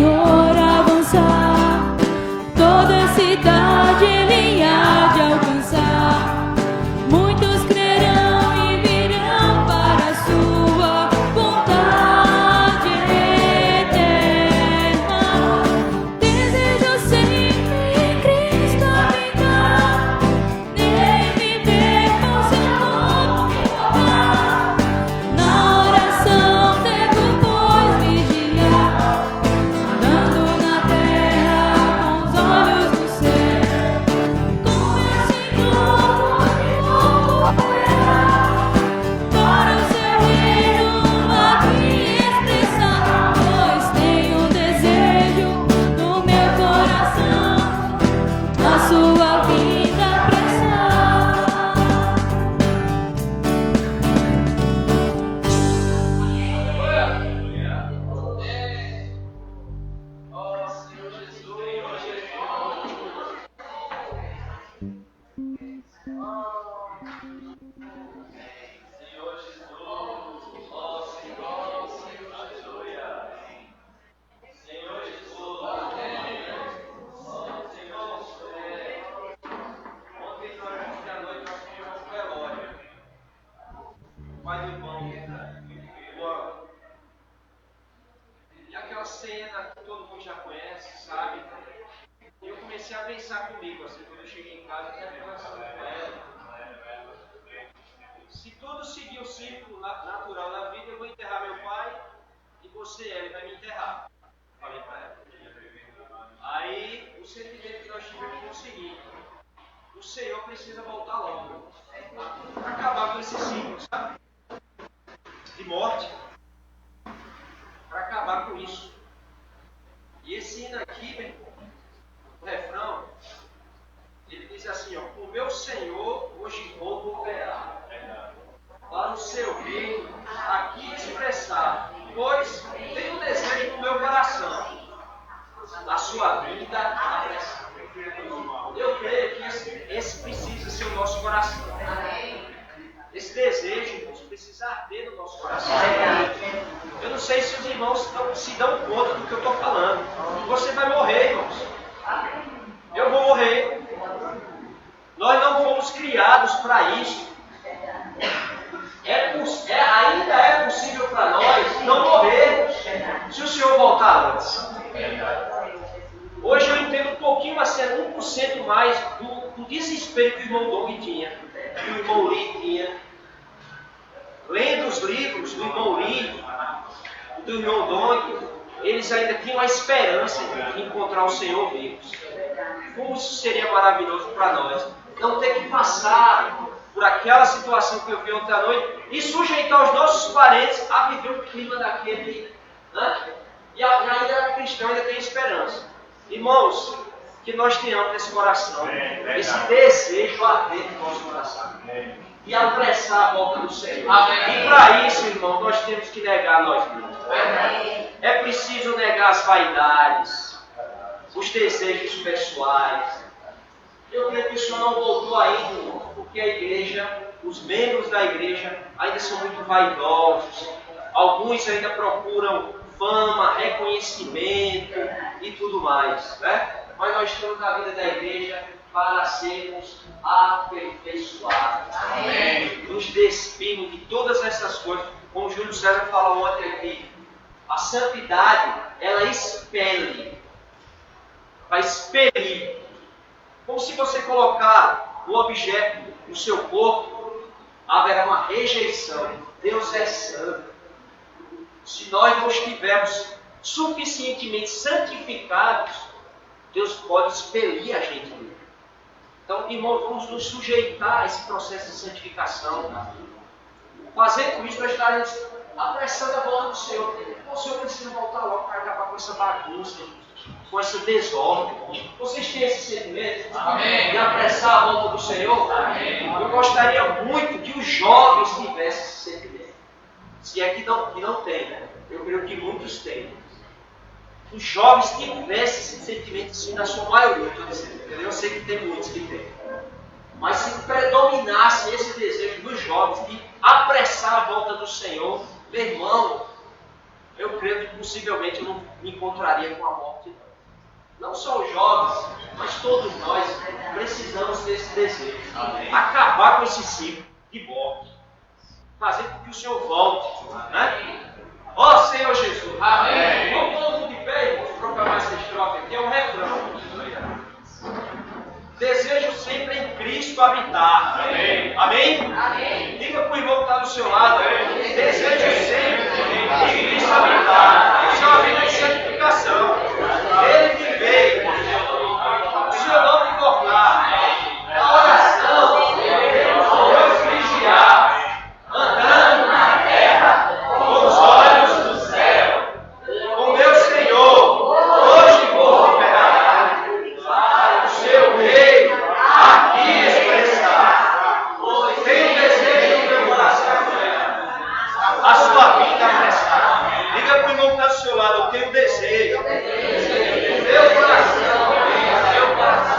Senhor avançar, toda cidade Ele há de alcançar. Muitos crerão e virão para a sua vontade eterna. Desejo sempre em Cristo habitar, nele viver com seu nome honrar. Na oração devo pois vigiar, andando na terra com os olhos no céu. Com meu Senhor para o seu reino aqui expressar, pois tenho um desejo no meu coração, na sua vida apressar. Pai do irmão, e aquela cena que todo mundo já conhece, sabe? E eu comecei a pensar comigo, assim, quando eu cheguei em casa, eu conversando com ela. Se tudo seguir o ciclo natural da vida, eu vou enterrar meu pai e você, ele vai me enterrar. Falei para ela. Aí, o sentimento que nós tivemos foi o seguinte: o Senhor precisa voltar logo para acabar com esse ciclo, sabe? De morte, para acabar com isso. E esse hino aqui, meu irmão, o refrão, ele diz assim, ó: o meu Senhor hoje vou voltar para o seu reino aqui expressar, pois tenho um desejo no meu coração, a sua vida apressar. Eu creio que esse precisa ser o nosso coração. Esse desejo, irmãos, precisa arder no nosso coração. Eu não sei se os irmãos se dão conta do que eu estou falando. Você vai morrer, irmãos. Eu vou morrer. Nós não fomos criados para isso. Ainda é possível para nós não morrer se o Senhor voltar antes. Hoje eu entendo um pouquinho, assim, 1% mais do desespero que o irmão Dong tinha, que o irmão Lee tinha. Lendo os livros do irmão Lee, do irmão Dong, eles ainda tinham a esperança de encontrar o Senhor vivos. Como isso seria maravilhoso para nós, não ter que passar por aquela situação que eu vi ontem à noite e sujeitar os nossos parentes a viver o clima daquele, né? E ainda cristão ainda tem esperança. Irmãos, que nós tenhamos esse coração, esse desejo ardente no nosso coração, e apressar a volta do Senhor. E para isso, irmão, nós temos que negar nós mesmos. É preciso negar as vaidades, os desejos pessoais. Eu creio que o Senhor não voltou ainda, irmão, porque a igreja, os membros da igreja ainda são muito vaidosos. Alguns ainda procuram fama, reconhecimento e tudo mais, né? Mas nós estamos na vida da igreja para sermos aperfeiçoados. Amém. Nos despimos de todas essas coisas. Como o Júlio César falou ontem aqui, a santidade, ela expele, vai expelir. Como se você colocar um objeto no seu corpo, haverá uma rejeição. Deus é santo. Se nós não estivermos suficientemente santificados, Deus pode expelir a gente dele. Então, irmãos, vamos nos sujeitar a esse processo de santificação. Fazendo isso, nós estaremos apressando a volta do Senhor. O Senhor precisa voltar logo para acabar com essa bagunça, com essa desordem. Vocês têm esse sentimento? Amém. De apressar a volta do Senhor? Amém. Eu gostaria muito que os jovens tivessem esse sentimento. Se é que não tem, né? Eu creio que muitos têm. Os jovens tivessem esse sentimento, assim, na sua maioria, eu sei que tem muitos que têm. Mas se predominasse esse desejo dos jovens de apressar a volta do Senhor, meu irmão, eu creio que possivelmente eu não me encontraria com a morte, não. Não só os jovens, mas todos nós precisamos desse desejo. Amém. Acabar com esse ciclo de morte. Fazer com que o Senhor volte. Né? Ó Senhor Jesus. Amém. Vamos todo mundo de pé, irmãos, proclamar essa estrofe aqui. É um refrão. Desejo sempre em Cristo habitar. Amém. Amém? Amém. Diga para o irmão que está do seu lado. Amém. Desejo sempre em Cristo habitar. Isso é uma vida de santificação. Ele me veio. O Senhor não me tornar. A oração. Deus vigiar. Andando na terra com os olhos do céu. Com meu Senhor. Hoje vou liberar. Para o seu rei aqui expressar. Tenho desejo no meu coração. A sua vida prestar. Diga para o irmão que está do seu lado. Eu tenho desejo. Meu coração. Meu coração.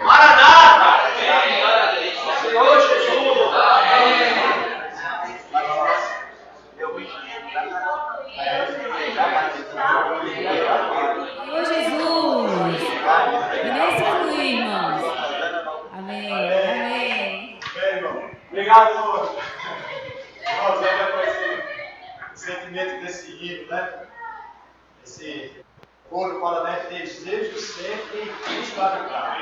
Maranata! Senhor Jesus! Senhor Jesus! E nesse fluir, irmãos. Amém. Amém. Bem, irmão. Obrigado, irmão. Irmãos, olha para esse sentimento desse hino, né? Esse coro fala, né? Desejo sempre em Cristo habitar.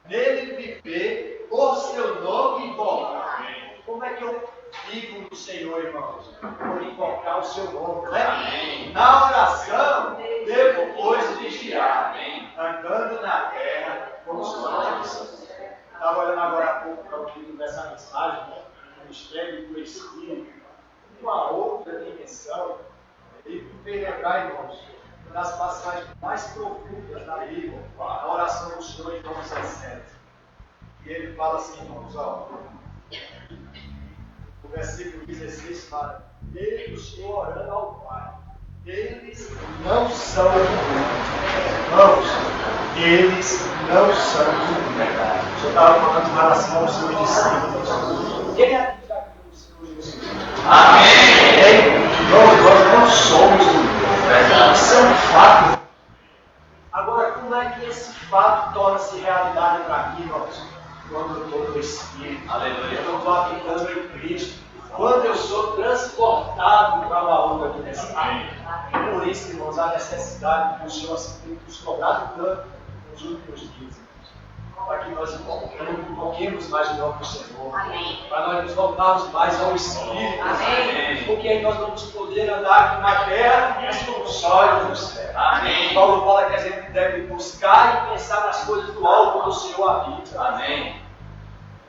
Nele viver, por seu nome invocar. Como é que eu vivo no Senhor, irmãos? Por invocar o seu nome, né? Na oração, devo, pois, vigiar. Andando na terra com os olhos. Estava olhando agora há pouco para o título dessa mensagem, né? O mistério do Espírito. Uma outra dimensão. E me lembrar, irmãos, uma das passagens mais profundas da Bíblia, a oração do Senhor em João 17. E ele fala assim, irmãos, ó. O versículo 16 fala: eu estou orando ao Pai. Eles não são irmãos. Eles não são verdade. Eu estava falando em relação aos seus discípulos. Quem acredita no Senhor Jesus? Amém. Nós não somos verdade. Isso é um fato. Agora, como é que esse fato torna-se realidade para mim, irmãos? Quando eu estou no Espírito. Aleluia. Eu estou habitando em Cristo. Quando eu sou transportado para uma outra dimensão. Por isso, irmãos, há necessidade que o Senhor tem nos cobrado tanto nos últimos dias. Para que nós invoquemos mais o nome do Senhor. Amém. Para nós nos voltarmos mais ao Espírito. Amém. Porque aí nós vamos poder andar aqui na terra, mas com os olhos do céu. Amém. Paulo fala que a gente deve buscar e pensar nas coisas do alto onde o Senhor habita. Amém.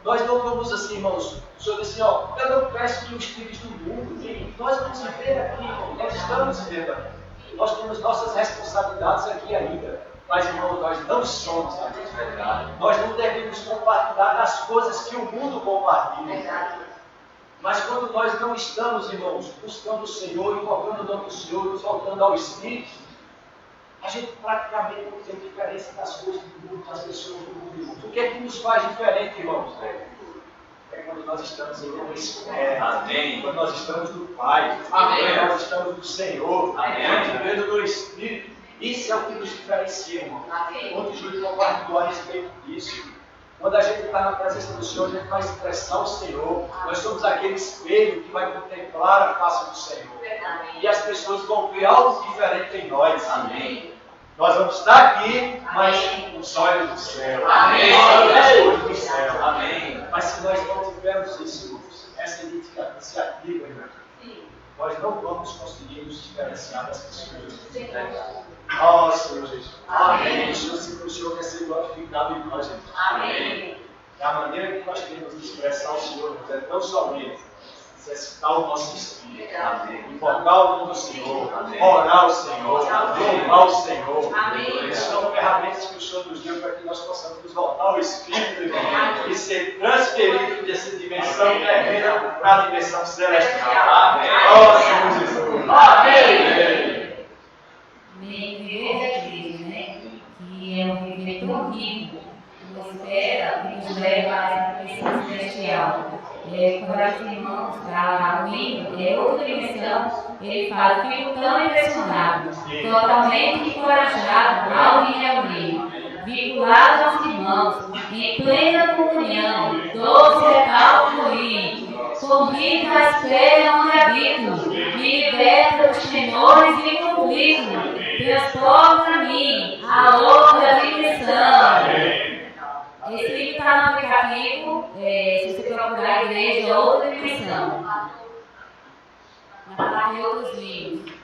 Nós não vamos assim, irmãos. O Senhor disse assim, ó, eu não peço que os filhos do mundo. Nós vamos viver aqui, irmão. Nós estamos vivendo aqui. Nós temos nossas responsabilidades aqui ainda. Mas, irmão, nós não somos a verdade. Nós não devemos compartilhar das coisas que o mundo compartilha. Mas quando nós não estamos, irmãos, buscando o Senhor, invocando o nome do Senhor, nos voltando ao Espírito, a gente praticamente não tem diferença das coisas do mundo, das pessoas do mundo, irmãos. O que é que nos faz diferente, irmãos? É quando nós estamos em uma espera. Amém. Quando nós estamos no Pai. Amém. Quando nós estamos no Senhor. Amém. Vivendo no Espírito. Isso é o que nos diferencia, irmão. Ontem o Júlio compartilhou a respeito disso. Quando a gente está na presença do Senhor, a gente vai expressar o Senhor. Nós somos aquele espelho que vai contemplar a face do Senhor. E as pessoas vão ver algo diferente em nós. Amém. Nós vamos estar aqui, mas com os olhos do céu. Amém. As coisas do céu. Amém. Mas se nós não tivermos isso, essa iniciativa, irmão, nós não vamos conseguir nos diferenciar das pessoas. Ó Senhor Jesus. Amém. O Senhor quer ser glorificado em nós, gente. Amém. É a maneira que nós temos de expressar o Senhor, não somente exercitar o nosso espírito, invocar o nome do Senhor, orar ao Senhor, louvar o Senhor. Isso são ferramentas que o Senhor nos deu para que nós possamos nos voltar ao Espírito, irmão, e ser transferido dessa dimensão terrena para a dimensão celestial. Amém. Ó Senhor Jesus. Amém. Viver é Cristo, né? Que é um viver tão rico, uma espera que nos leva à dimensão celestial. ó. Quando os irmãos está ruim, outra dimensão, ele fala, fico tão impressionado, totalmente encorajado ao me reunir, vinculado aos irmãos, em plena comunhão, doce retal fluir, corrido à espera onde habito, me liberta dos temores e conflito, transporta-me a outra dimensão. Esse livro está no aplicativo, se você procurar a igreja, outra dimensão. Na parte de outros livros.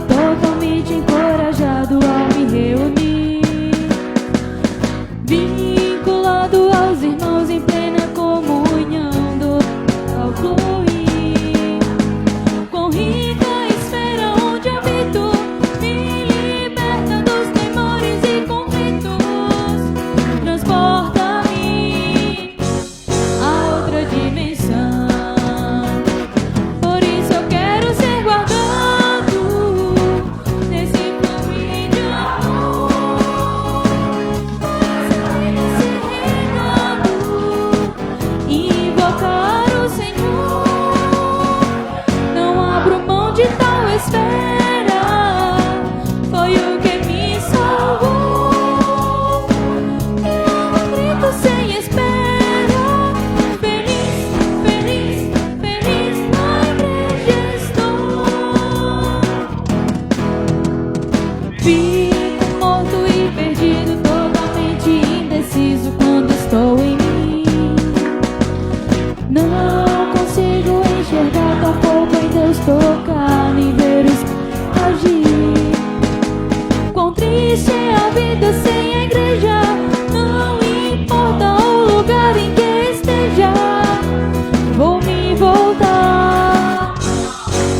Totalmente encorajado ao me reunir, vinculado aos irmãos em plena comunhão, do ao fluir, com rica esfera onde habito, me liberta dos temores e conflitos, transporta-me a outra dimensão. Por isso eu quero ser guardado tocar e ver agir. Quão triste é a vida sem a igreja, não importa o lugar em que esteja, vou me voltar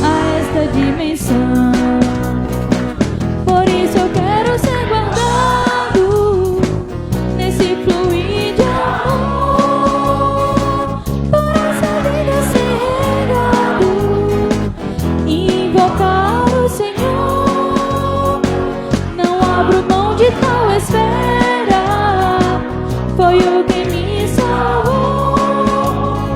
a esta dimensão. Por isso eu quero ser guardado nesse fluir de amor, por essa vida ser regado, invocar o Senhor, não abro mão de tal espera, foi o que me salvou,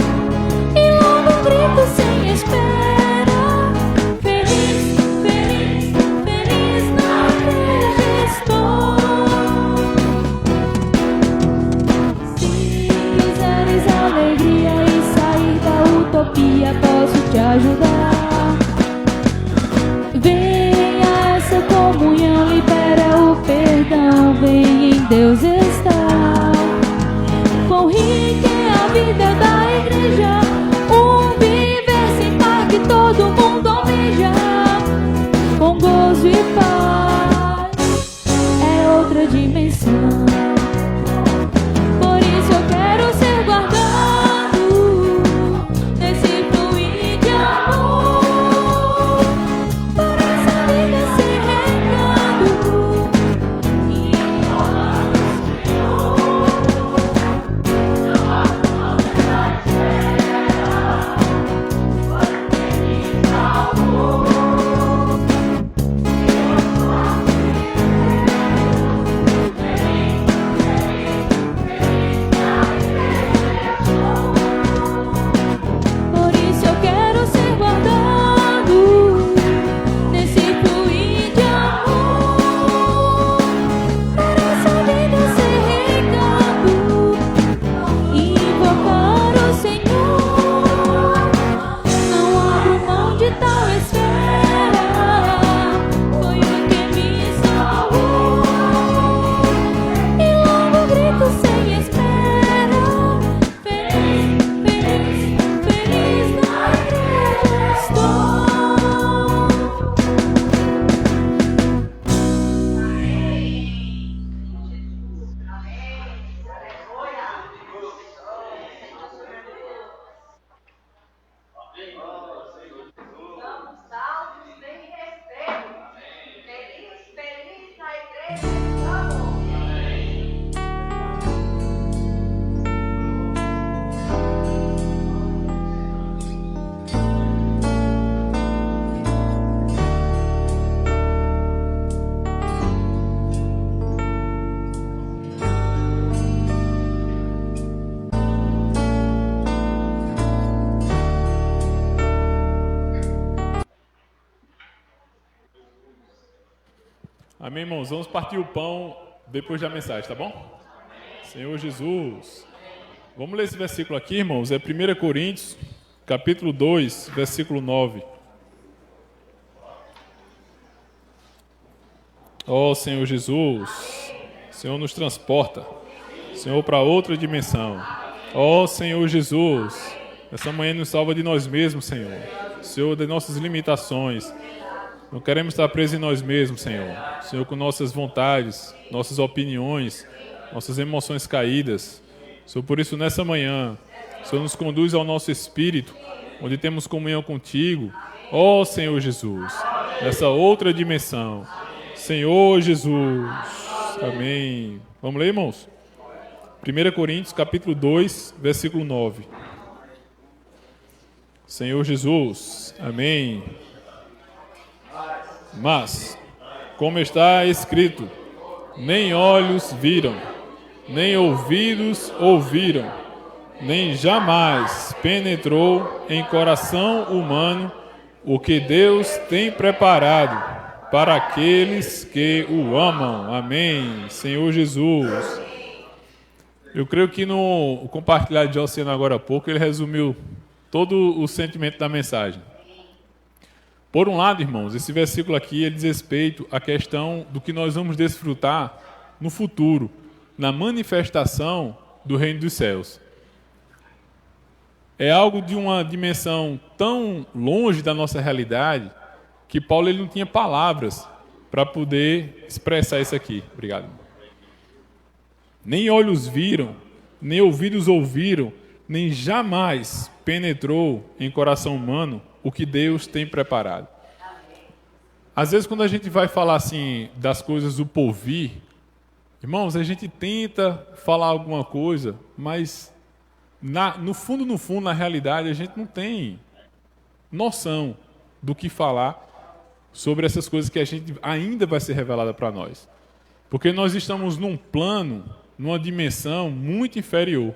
e logo um grito sem espera, feliz, feliz, feliz na igreja estou. Se quiseres alegria e sair da utopia, posso te ajudar. Venha essa comunhão, libera o perdão, vem em Deus estar. Quão rica é a vida da igreja, um viver sem par que todo mundo almeja, com gozo e paz, é outra dimensão. Por isso eu quero ser guardado nesse fluir de amor, por essa vida ser regado e amar o Senhor. Não há nada espera, foi quem me salvou, e Amém, irmãos? Vamos partir o pão depois da mensagem, tá bom? Senhor Jesus. Vamos ler esse versículo aqui, irmãos. É 1 Coríntios, capítulo 2, versículo 9. Ó Senhor Jesus, Senhor nos transporta, Senhor, para outra dimensão. Ó Senhor Jesus, essa manhã nos salva de nós mesmos, Senhor. Senhor, de nossas limitações. Não queremos estar presos em nós mesmos, Senhor. Senhor, com nossas vontades, nossas opiniões, nossas emoções caídas. Senhor, por isso, nessa manhã, Senhor, nos conduz ao nosso espírito, onde temos comunhão contigo. Ó Senhor Jesus, nessa outra dimensão. Senhor Jesus. Amém. Vamos ler, irmãos? 1 Coríntios, capítulo 2, versículo 9. Senhor Jesus. Amém. Mas, como está escrito, nem olhos viram, nem ouvidos ouviram, nem jamais penetrou em coração humano o que Deus tem preparado para aqueles que o amam. Amém. Senhor Jesus. Eu creio que no compartilhar de Oceano agora há pouco, ele resumiu todo o sentimento da mensagem. Por um lado, irmãos, esse versículo aqui ele diz respeito à questão do que nós vamos desfrutar no futuro, na manifestação do reino dos céus. É algo de uma dimensão tão longe da nossa realidade que Paulo ele não tinha palavras para poder expressar isso aqui. Obrigado. Nem olhos viram, nem ouvidos ouviram, nem jamais penetrou em coração humano o que Deus tem preparado. Às vezes, quando a gente vai falar assim das coisas do porvir, irmãos, a gente tenta falar alguma coisa, mas no fundo, na realidade, a gente não tem noção do que falar sobre essas coisas que a gente ainda vai ser revelada para nós. Porque nós estamos num plano, numa dimensão muito inferior.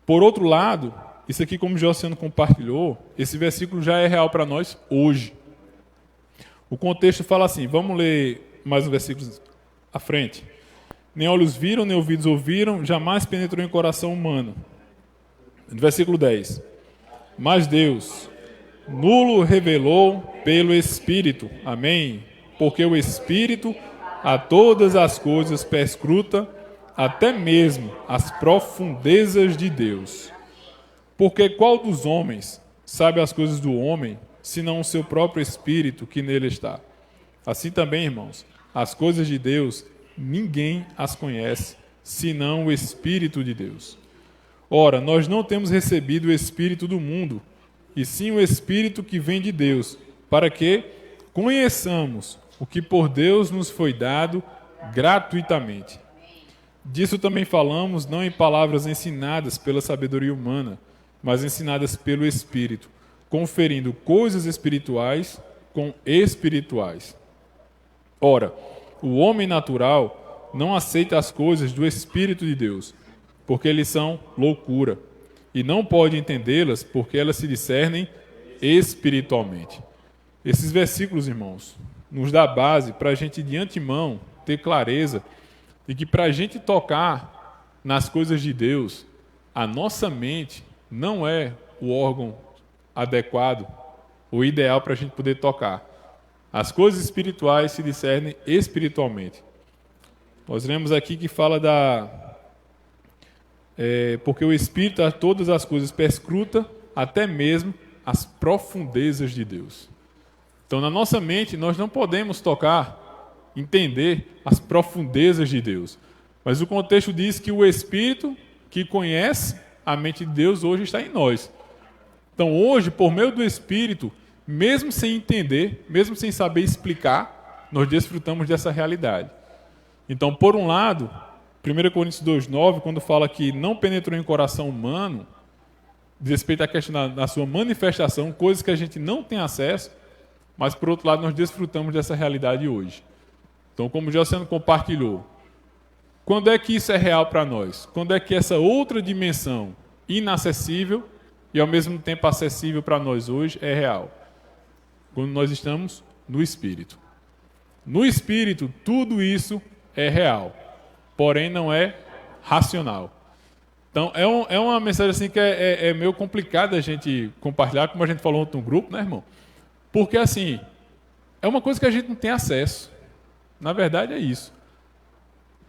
Por outro lado, isso aqui, como o Josiano compartilhou, esse versículo já é real para nós hoje. O contexto fala assim, vamos ler mais um versículo à frente. Nem olhos viram, nem ouvidos ouviram, jamais penetrou em coração humano. Versículo 10. Mas Deus nulo revelou pelo Espírito. Amém? Porque o Espírito a todas as coisas perscruta, até mesmo as profundezas de Deus. Porque qual dos homens sabe as coisas do homem, senão o seu próprio espírito que nele está? Assim também, irmãos, as coisas de Deus, ninguém as conhece, senão o Espírito de Deus. Ora, nós não temos recebido o Espírito do mundo, e sim o Espírito que vem de Deus, para que conheçamos o que por Deus nos foi dado gratuitamente. Disso também falamos, não em palavras ensinadas pela sabedoria humana, mas ensinadas pelo Espírito, conferindo coisas espirituais com espirituais. Ora, o homem natural não aceita as coisas do Espírito de Deus, porque eles são loucura, e não pode entendê-las porque elas se discernem espiritualmente. Esses versículos, irmãos, nos dá base para a gente de antemão ter clareza de que para a gente tocar nas coisas de Deus, a nossa mente não é o órgão adequado, o ideal para a gente poder tocar. As coisas espirituais se discernem espiritualmente. Nós lemos aqui que fala porque o Espírito a todas as coisas perscruta, até mesmo as profundezas de Deus. Então, na nossa mente, nós não podemos tocar, entender as profundezas de Deus. Mas o contexto diz que o Espírito que conhece a mente de Deus hoje está em nós. Então, hoje, por meio do Espírito, mesmo sem entender, mesmo sem saber explicar, nós desfrutamos dessa realidade. Então, por um lado, 1 Coríntios 2,9, quando fala que não penetrou em coração humano, diz respeito à questão da sua manifestação, coisas que a gente não tem acesso, mas, por outro lado, nós desfrutamos dessa realidade hoje. Então, como o Josiano compartilhou, quando é que isso é real para nós? Quando é que essa outra dimensão inacessível e, ao mesmo tempo, acessível para nós hoje é real? Quando nós estamos no Espírito. No Espírito, tudo isso é real, porém não é racional. Então, é uma mensagem assim que é meio complicada a gente compartilhar, como a gente falou ontem no grupo, né, irmão? Porque, assim, é uma coisa que a gente não tem acesso. Na verdade, é isso.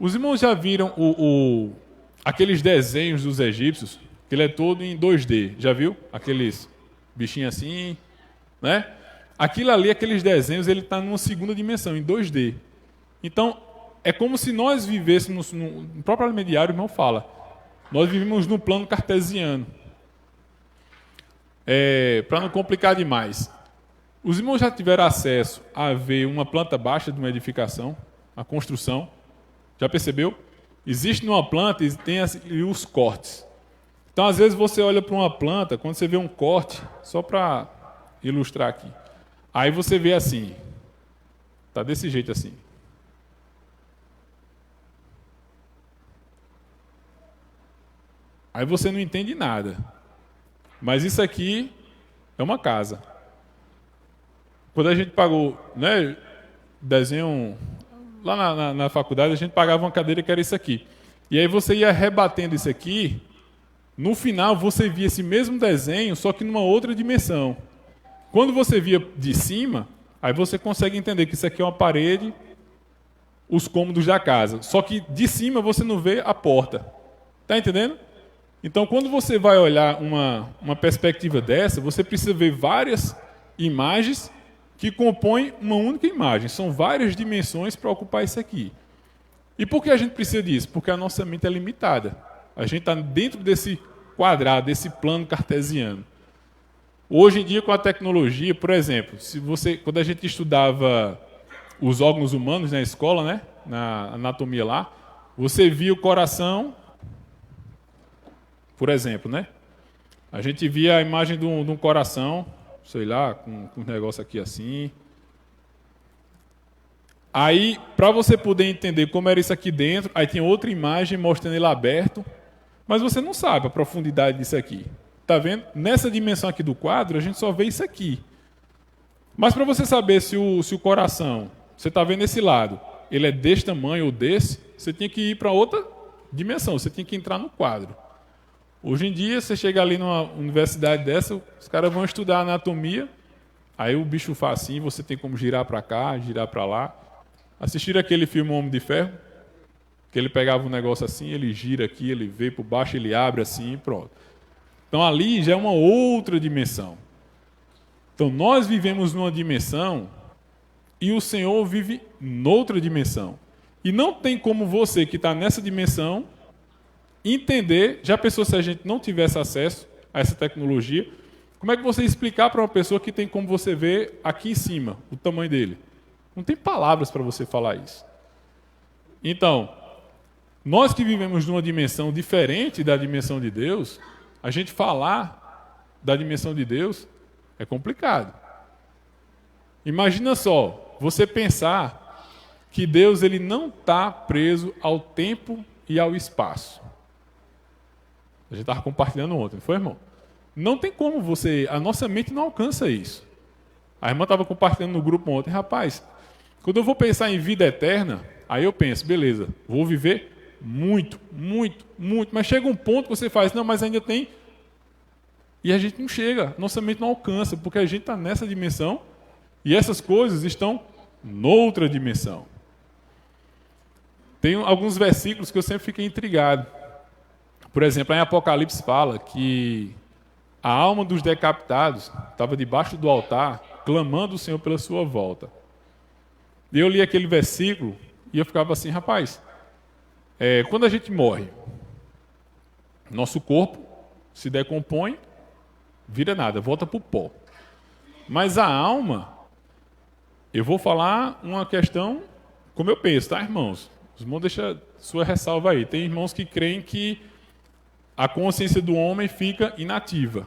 Os irmãos já viram aqueles desenhos dos egípcios, que ele é todo em 2D, já viu? Aqueles bichinhos assim, né? Aquilo ali, aqueles desenhos, ele está numa segunda dimensão, em 2D. Então, é como se nós vivêssemos, no próprio alimento diário, o irmão fala, nós vivemos no plano cartesiano. Para não complicar demais, os irmãos já tiveram acesso a ver uma planta baixa de uma edificação, a construção? Já percebeu? Existe numa planta e tem os cortes. Então, às vezes, você olha para uma planta, quando você vê um corte, só para ilustrar aqui, aí você vê assim, tá desse jeito assim. Aí você não entende nada. Mas isso aqui é uma casa. Quando a gente pagou, né, desenho, lá na faculdade, a gente pagava uma cadeira que era isso aqui. E aí você ia rebatendo isso aqui, no final você via esse mesmo desenho, só que numa outra dimensão. Quando você via de cima, aí você consegue entender que isso aqui é uma parede, os cômodos da casa. Só que de cima você não vê a porta. Tá entendendo? Então, quando você vai olhar uma perspectiva dessa, você precisa ver várias imagens que compõem uma única imagem. São várias dimensões para ocupar isso aqui. E por que a gente precisa disso? Porque a nossa mente é limitada. A gente está dentro desse quadrado, desse plano cartesiano. Hoje em dia, com a tecnologia, por exemplo, quando a gente estudava os órgãos humanos na escola, né, na anatomia lá, você via o coração, por exemplo, né? A gente via a imagem de um coração, sei lá, com um negócio aqui assim. Aí, para você poder entender como era isso aqui dentro, aí tem outra imagem mostrando ele aberto, mas você não sabe a profundidade disso aqui. Tá vendo? Nessa dimensão aqui do quadro, a gente só vê isso aqui. Mas para você saber se o coração, você está vendo esse lado, ele é desse tamanho ou desse, você tinha que ir para outra dimensão, você tinha que entrar no quadro. Hoje em dia, você chega ali numa universidade dessa, os caras vão estudar anatomia, aí o bicho faz assim, você tem como girar para cá, girar para lá. Assistiram aquele filme Homem de Ferro? Que ele pegava um negócio assim, ele gira aqui, ele vê por baixo, ele abre assim e pronto. Então ali já é uma outra dimensão. Então nós vivemos numa dimensão e o Senhor vive noutra dimensão. E não tem como você que está nessa dimensão entender, já pensou se a gente não tivesse acesso a essa tecnologia, como é que você explicar para uma pessoa que tem como você ver aqui em cima, o tamanho dele? Não tem palavras para você falar isso. Então, nós que vivemos numa dimensão diferente da dimensão de Deus, a gente falar da dimensão de Deus é complicado. Imagina só, você pensar que Deus ele não está preso ao tempo e ao espaço. A gente estava compartilhando ontem, não foi, irmão? Não tem como a nossa mente não alcança isso. A irmã estava compartilhando no grupo ontem, rapaz, quando eu vou pensar em vida eterna, aí eu penso, beleza, vou viver muito, muito, muito, mas chega um ponto que você faz, não, mas ainda tem, e a gente não chega, nossa mente não alcança, porque a gente está nessa dimensão, e essas coisas estão noutra dimensão. Tem alguns versículos que eu sempre fiquei intrigado. Por exemplo, em Apocalipse fala que a alma dos decapitados estava debaixo do altar, clamando o Senhor pela sua volta. E eu li aquele versículo e eu ficava assim, rapaz, quando a gente morre, nosso corpo se decompõe, vira nada, volta para o pó. Mas a alma, eu vou falar uma questão como eu penso, tá, irmãos? Os irmãos deixam sua ressalva aí. Tem irmãos que creem que a consciência do homem fica inativa.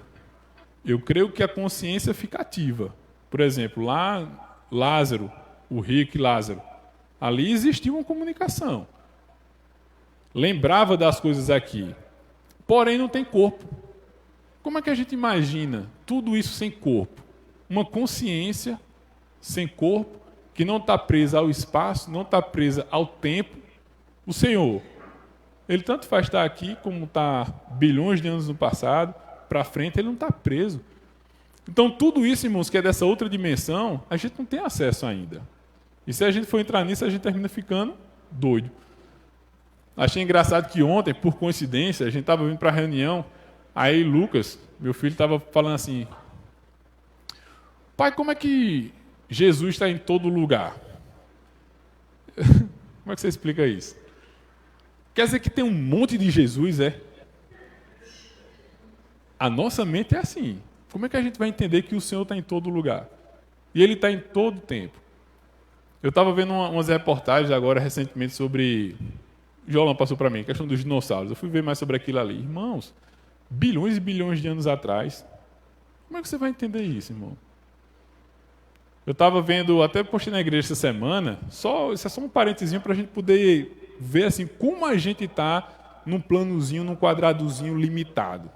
Eu creio que a consciência fica ativa. Por exemplo, lá, Lázaro, o rico e Lázaro, ali existia uma comunicação. Lembrava das coisas aqui. Porém, não tem corpo. Como é que a gente imagina tudo isso sem corpo? Uma consciência sem corpo, que não está presa ao espaço, não está presa ao tempo. O Senhor, Ele tanto faz estar aqui, como está bilhões de anos no passado, para frente, Ele não está preso. Então, tudo isso, irmãos, que é dessa outra dimensão, a gente não tem acesso ainda. E se a gente for entrar nisso, a gente termina ficando doido. Achei engraçado que ontem, por coincidência, a gente estava vindo para a reunião, aí Lucas, meu filho, estava falando assim: pai, como é que Jesus está em todo lugar? Como é que você explica isso? Quer dizer que tem um monte de Jesus, é? A nossa mente é assim. Como é que a gente vai entender que o Senhor está em todo lugar? E Ele está em todo tempo. Eu estava vendo umas reportagens agora, recentemente, sobre... Jolan passou para mim, a questão dos dinossauros. Eu fui ver mais sobre aquilo ali. Irmãos, bilhões e bilhões de anos atrás. Como é que você vai entender isso, irmão? Eu estava vendo, até postei na igreja essa semana, isso é só um parentezinho para a gente poder ver assim, como a gente está num planozinho, num quadradozinho limitado.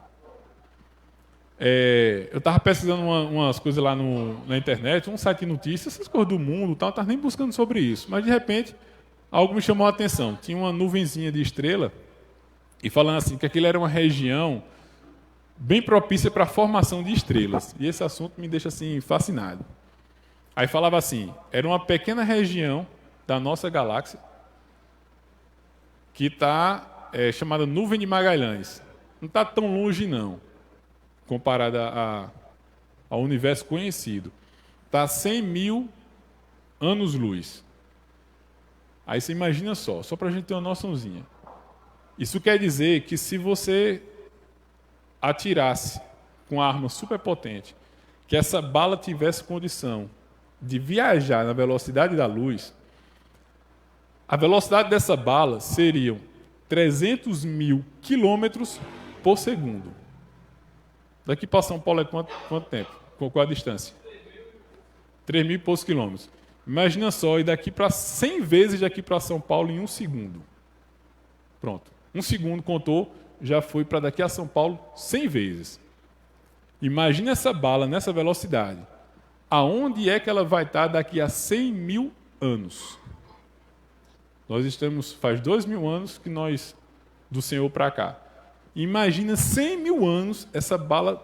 Eu estava pesquisando umas coisas lá na internet, um site de notícias, essas coisas do mundo, tal, não estava nem buscando sobre isso. Mas, de repente, algo me chamou a atenção. Tinha uma nuvenzinha de estrela, e falando assim, que aquilo era uma região bem propícia para a formação de estrelas. E esse assunto me deixa assim, fascinado. Aí falava assim, era uma pequena região da nossa galáxia que está chamada Nuvem de Magalhães. Não está tão longe, não, comparada ao universo conhecido. Está a 100 mil anos-luz. Aí você imagina só para a gente ter uma noçãozinha. Isso quer dizer que se você atirasse com uma arma superpotente, que essa bala tivesse condição de viajar na velocidade da luz, a velocidade dessa bala seriam 300 mil quilômetros por segundo. Daqui para São Paulo é quanto tempo? Qual a distância? 3 mil e poucos quilômetros. Imagina só, e daqui para 100 vezes daqui para São Paulo em 1 segundo. Pronto. 1 segundo contou, já foi para daqui a São Paulo 100 vezes. Imagina essa bala nessa velocidade. Aonde é que ela vai estar daqui a 100 mil anos? Nós estamos, faz 2.000 anos que nós, do Senhor para cá. Imagina 100 mil anos essa bala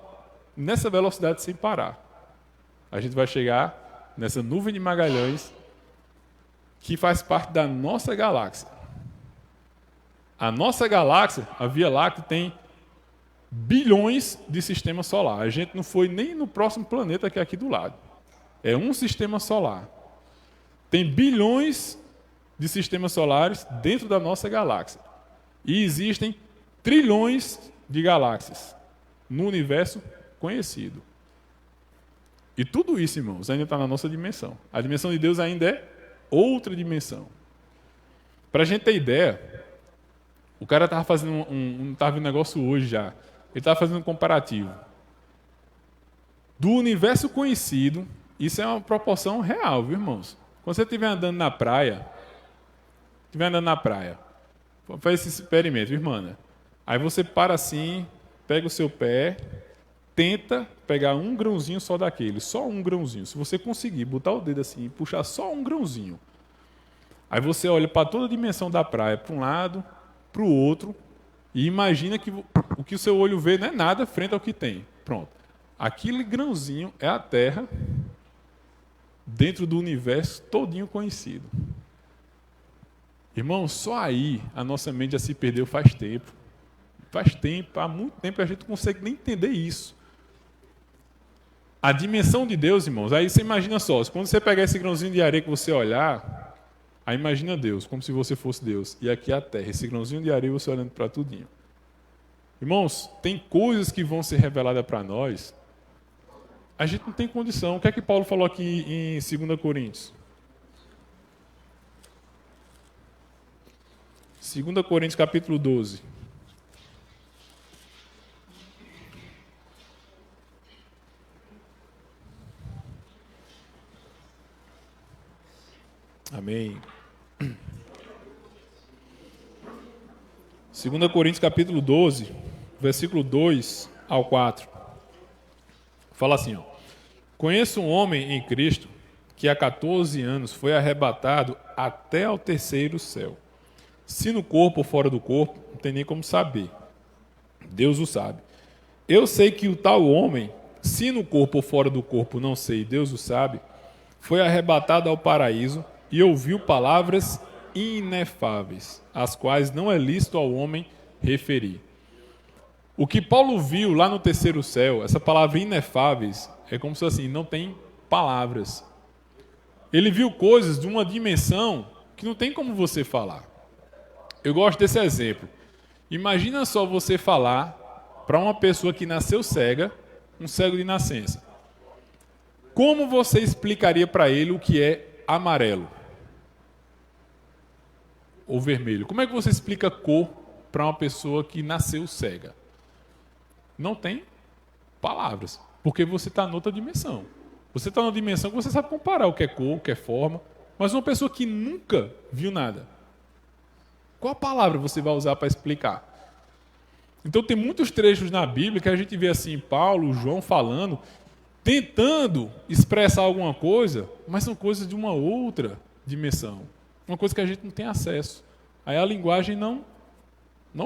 nessa velocidade sem parar. A gente vai chegar nessa nuvem de Magalhães que faz parte da nossa galáxia. A nossa galáxia, a Via Láctea, tem bilhões de sistemas solares. A gente não foi nem no próximo planeta que é aqui do lado. É um sistema solar. Tem bilhões de sistemas solares dentro da nossa galáxia. E existem trilhões de galáxias no universo conhecido. E tudo isso, irmãos, ainda está na nossa dimensão. A dimensão de Deus ainda é outra dimensão. Para a gente ter ideia, o cara estava fazendo estava vendo um negócio hoje já. Ele estava fazendo um comparativo. Do universo conhecido, isso é uma proporção real, viu, irmãos? Quando você estiver andando na praia, faz esse experimento, irmã, né? Aí você para assim, pega o seu pé, tenta pegar um grãozinho só daquele, só um grãozinho. Se você conseguir botar o dedo assim e puxar só um grãozinho, aí você olha para toda a dimensão da praia, para um lado, para o outro, e imagina que o que o seu olho vê não é nada frente ao que tem. Pronto. Aquele grãozinho é a Terra dentro do universo todinho conhecido. Irmão, só aí a nossa mente já se perdeu faz tempo. Faz tempo, há muito tempo a gente não consegue nem entender isso. A dimensão de Deus, irmãos, aí você imagina só, quando você pegar esse grãozinho de areia que você olhar, aí imagina Deus, como se você fosse Deus. E aqui é a terra, esse grãozinho de areia você olhando para tudinho. Irmãos, tem coisas que vão ser reveladas para nós, a gente não tem condição. O que é que Paulo falou aqui em 2 Coríntios? 2 Coríntios capítulo 12. Amém. 2 Coríntios capítulo 12, versículo 2 ao 4. Fala assim, ó. Conheço um homem em Cristo que há 14 anos foi arrebatado até ao terceiro céu. Se no corpo ou fora do corpo, não tem nem como saber. Deus o sabe. Eu sei que o tal homem, se no corpo ou fora do corpo, não sei, Deus o sabe, foi arrebatado ao paraíso e ouviu palavras inefáveis, as quais não é lícito ao homem referir. O que Paulo viu lá no terceiro céu, essa palavra inefáveis, é como se assim, não tem palavras. Ele viu coisas de uma dimensão que não tem como você falar. Eu gosto desse exemplo. Imagina só você falar para uma pessoa que nasceu cega, um cego de nascença. Como você explicaria para ele o que é amarelo? Ou vermelho? Como é que você explica cor para uma pessoa que nasceu cega? Não tem palavras, porque você está em outra dimensão. Você está numa dimensão que você sabe comparar o que é cor, o que é forma, mas uma pessoa que nunca viu nada, qual a palavra você vai usar para explicar? Então tem muitos trechos na Bíblia que a gente vê assim, Paulo, João falando, tentando expressar alguma coisa, mas são coisas de uma outra dimensão. Uma coisa que a gente não tem acesso. Aí a linguagem não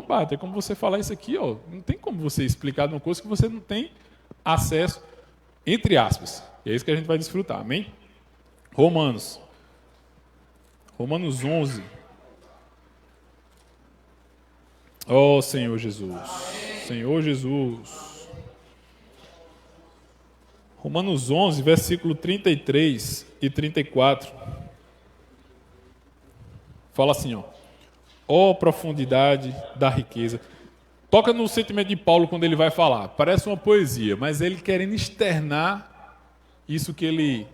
bate. É como você falar isso aqui, ó, não tem como você explicar de uma coisa que você não tem acesso, entre aspas. E é isso que a gente vai desfrutar, amém? Romanos 11. Ó Senhor Jesus. Senhor Jesus. Romanos 11, versículo 33 e 34. Fala assim, ó profundidade da riqueza. Toca no sentimento de Paulo quando ele vai falar. Parece uma poesia, mas ele querendo externar isso que ele...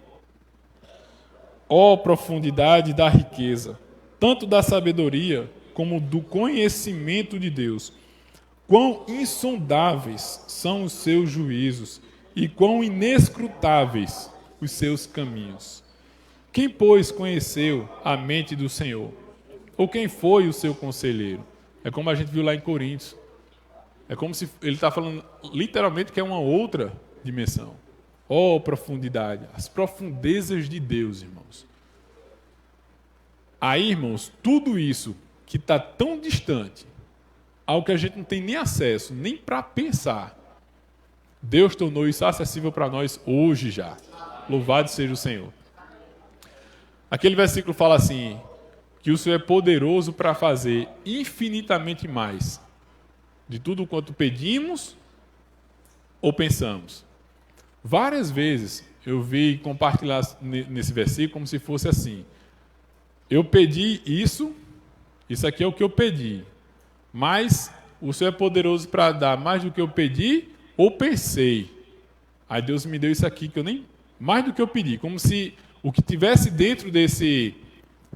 Ó profundidade da riqueza, tanto da sabedoria como do conhecimento de Deus. Quão insondáveis são os seus juízos e quão inescrutáveis os seus caminhos. Quem, pois, conheceu a mente do Senhor? Ou quem foi o seu conselheiro? É como a gente viu lá em Coríntios. É como se ele está falando literalmente que é uma outra dimensão. Ó profundidade, as profundezas de Deus, irmãos. Aí, irmãos, tudo isso que está tão distante, ao que a gente não tem nem acesso, nem para pensar, Deus tornou isso acessível para nós hoje já. Louvado seja o Senhor. Aquele versículo fala assim, que o Senhor é poderoso para fazer infinitamente mais de tudo quanto pedimos ou pensamos. Várias vezes eu vi compartilhar nesse versículo como se fosse assim, eu pedi isso aqui é o que eu pedi, mas o Senhor é poderoso para dar mais do que eu pedi ou pensei. Aí Deus me deu isso aqui que eu nem... mais do que eu pedi, como se o que tivesse dentro desse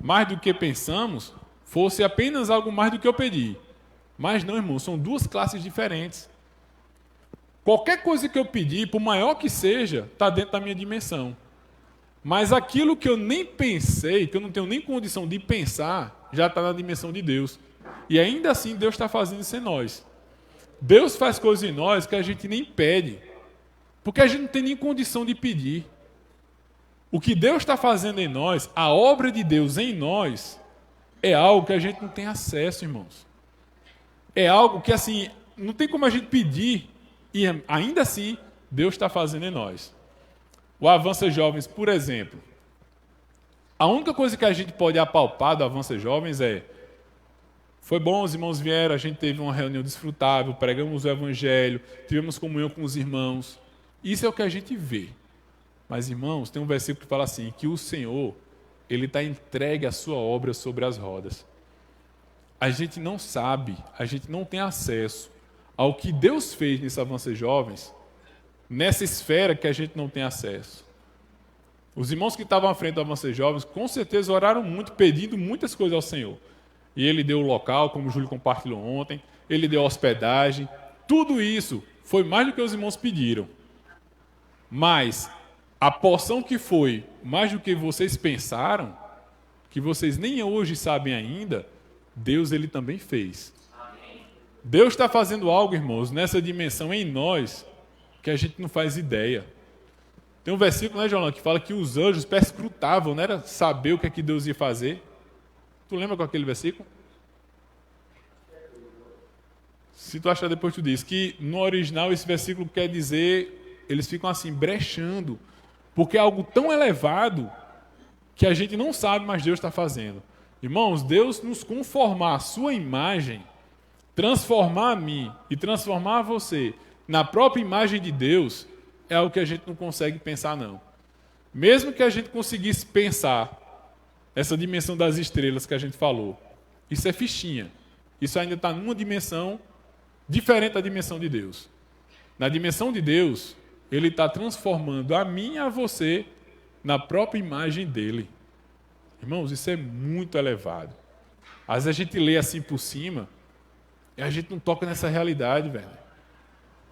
mais do que pensamos fosse apenas algo mais do que eu pedi. Mas não, irmão, são duas classes diferentes. Qualquer coisa que eu pedir, por maior que seja, está dentro da minha dimensão. Mas aquilo que eu nem pensei, que eu não tenho nem condição de pensar, já está na dimensão de Deus. E ainda assim Deus está fazendo isso em nós. Deus faz coisas em nós que a gente nem pede, porque a gente não tem nem condição de pedir. O que Deus está fazendo em nós, a obra de Deus em nós, é algo que a gente não tem acesso, irmãos. É algo que assim, não tem como a gente pedir, e ainda assim Deus está fazendo em nós. O Avança Jovens, por exemplo, a única coisa que a gente pode apalpar do Avança Jovens é: foi bom, os irmãos vieram, a gente teve uma reunião desfrutável, pregamos o Evangelho, tivemos comunhão com os irmãos. Isso é o que a gente vê. Mas, irmãos, tem um versículo que fala assim, que o Senhor, Ele está entregue a sua obra sobre as rodas. A gente não sabe, a gente não tem acesso ao que Deus fez nesse Avança Jovens, nessa esfera que a gente não tem acesso. Os irmãos que estavam à frente do Avança Jovens, com certeza oraram muito, pedindo muitas coisas ao Senhor. E ele deu o local, como o Júlio compartilhou ontem, ele deu hospedagem. Tudo isso foi mais do que os irmãos pediram. Mas a porção que foi mais do que vocês pensaram, que vocês nem hoje sabem ainda, Deus ele também fez. Deus está fazendo algo, irmãos, nessa dimensão em nós, que a gente não faz ideia. Tem um versículo, né, João, que fala que os anjos perscrutavam, não era saber o que é que Deus ia fazer. Tu lembra com aquele versículo? Se tu achar depois tu diz que no original esse versículo quer dizer, eles ficam assim, brechando, porque é algo tão elevado que a gente não sabe, mas Deus está fazendo. Irmãos, Deus nos conformar à sua imagem, transformar a mim e transformar você na própria imagem de Deus, é algo que a gente não consegue pensar, não. Mesmo que a gente conseguisse pensar essa dimensão das estrelas que a gente falou, isso é fichinha. Isso ainda está numa dimensão diferente da dimensão de Deus. Na dimensão de Deus, Ele está transformando a mim e a você na própria imagem dEle. Irmãos, isso é muito elevado. Às vezes a gente lê assim por cima e a gente não toca nessa realidade, velho.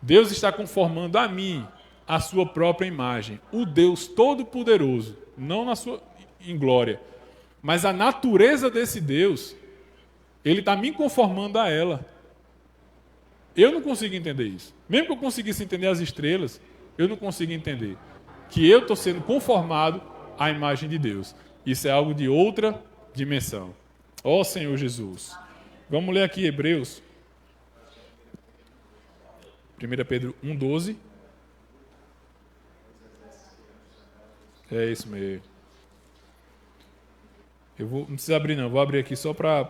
Deus está conformando a mim a sua própria imagem. O Deus Todo-Poderoso, não em glória, mas a natureza desse Deus, Ele está me conformando a ela. Eu não consigo entender isso. Mesmo que eu conseguisse entender as estrelas, eu não consigo entender que eu estou sendo conformado à imagem de Deus. Isso é algo de outra dimensão. Ó Senhor Jesus. Vamos ler aqui Hebreus. 1 Pedro 1,12. É isso mesmo. Não precisa abrir não, vou abrir aqui só para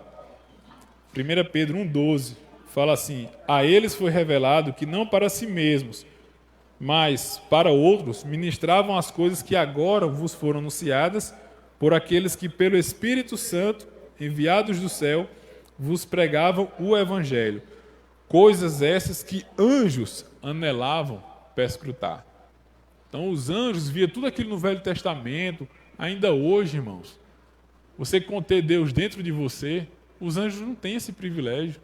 1 Pedro 1,12. Fala assim: a eles foi revelado que não para si mesmos, mas para outros ministravam as coisas que agora vos foram anunciadas por aqueles que pelo Espírito Santo, enviados do céu, vos pregavam o Evangelho. Coisas essas que anjos anelavam perscrutar. Então os anjos viam tudo aquilo no Velho Testamento. Ainda hoje, irmãos, você conter Deus dentro de você, os anjos não têm esse privilégio.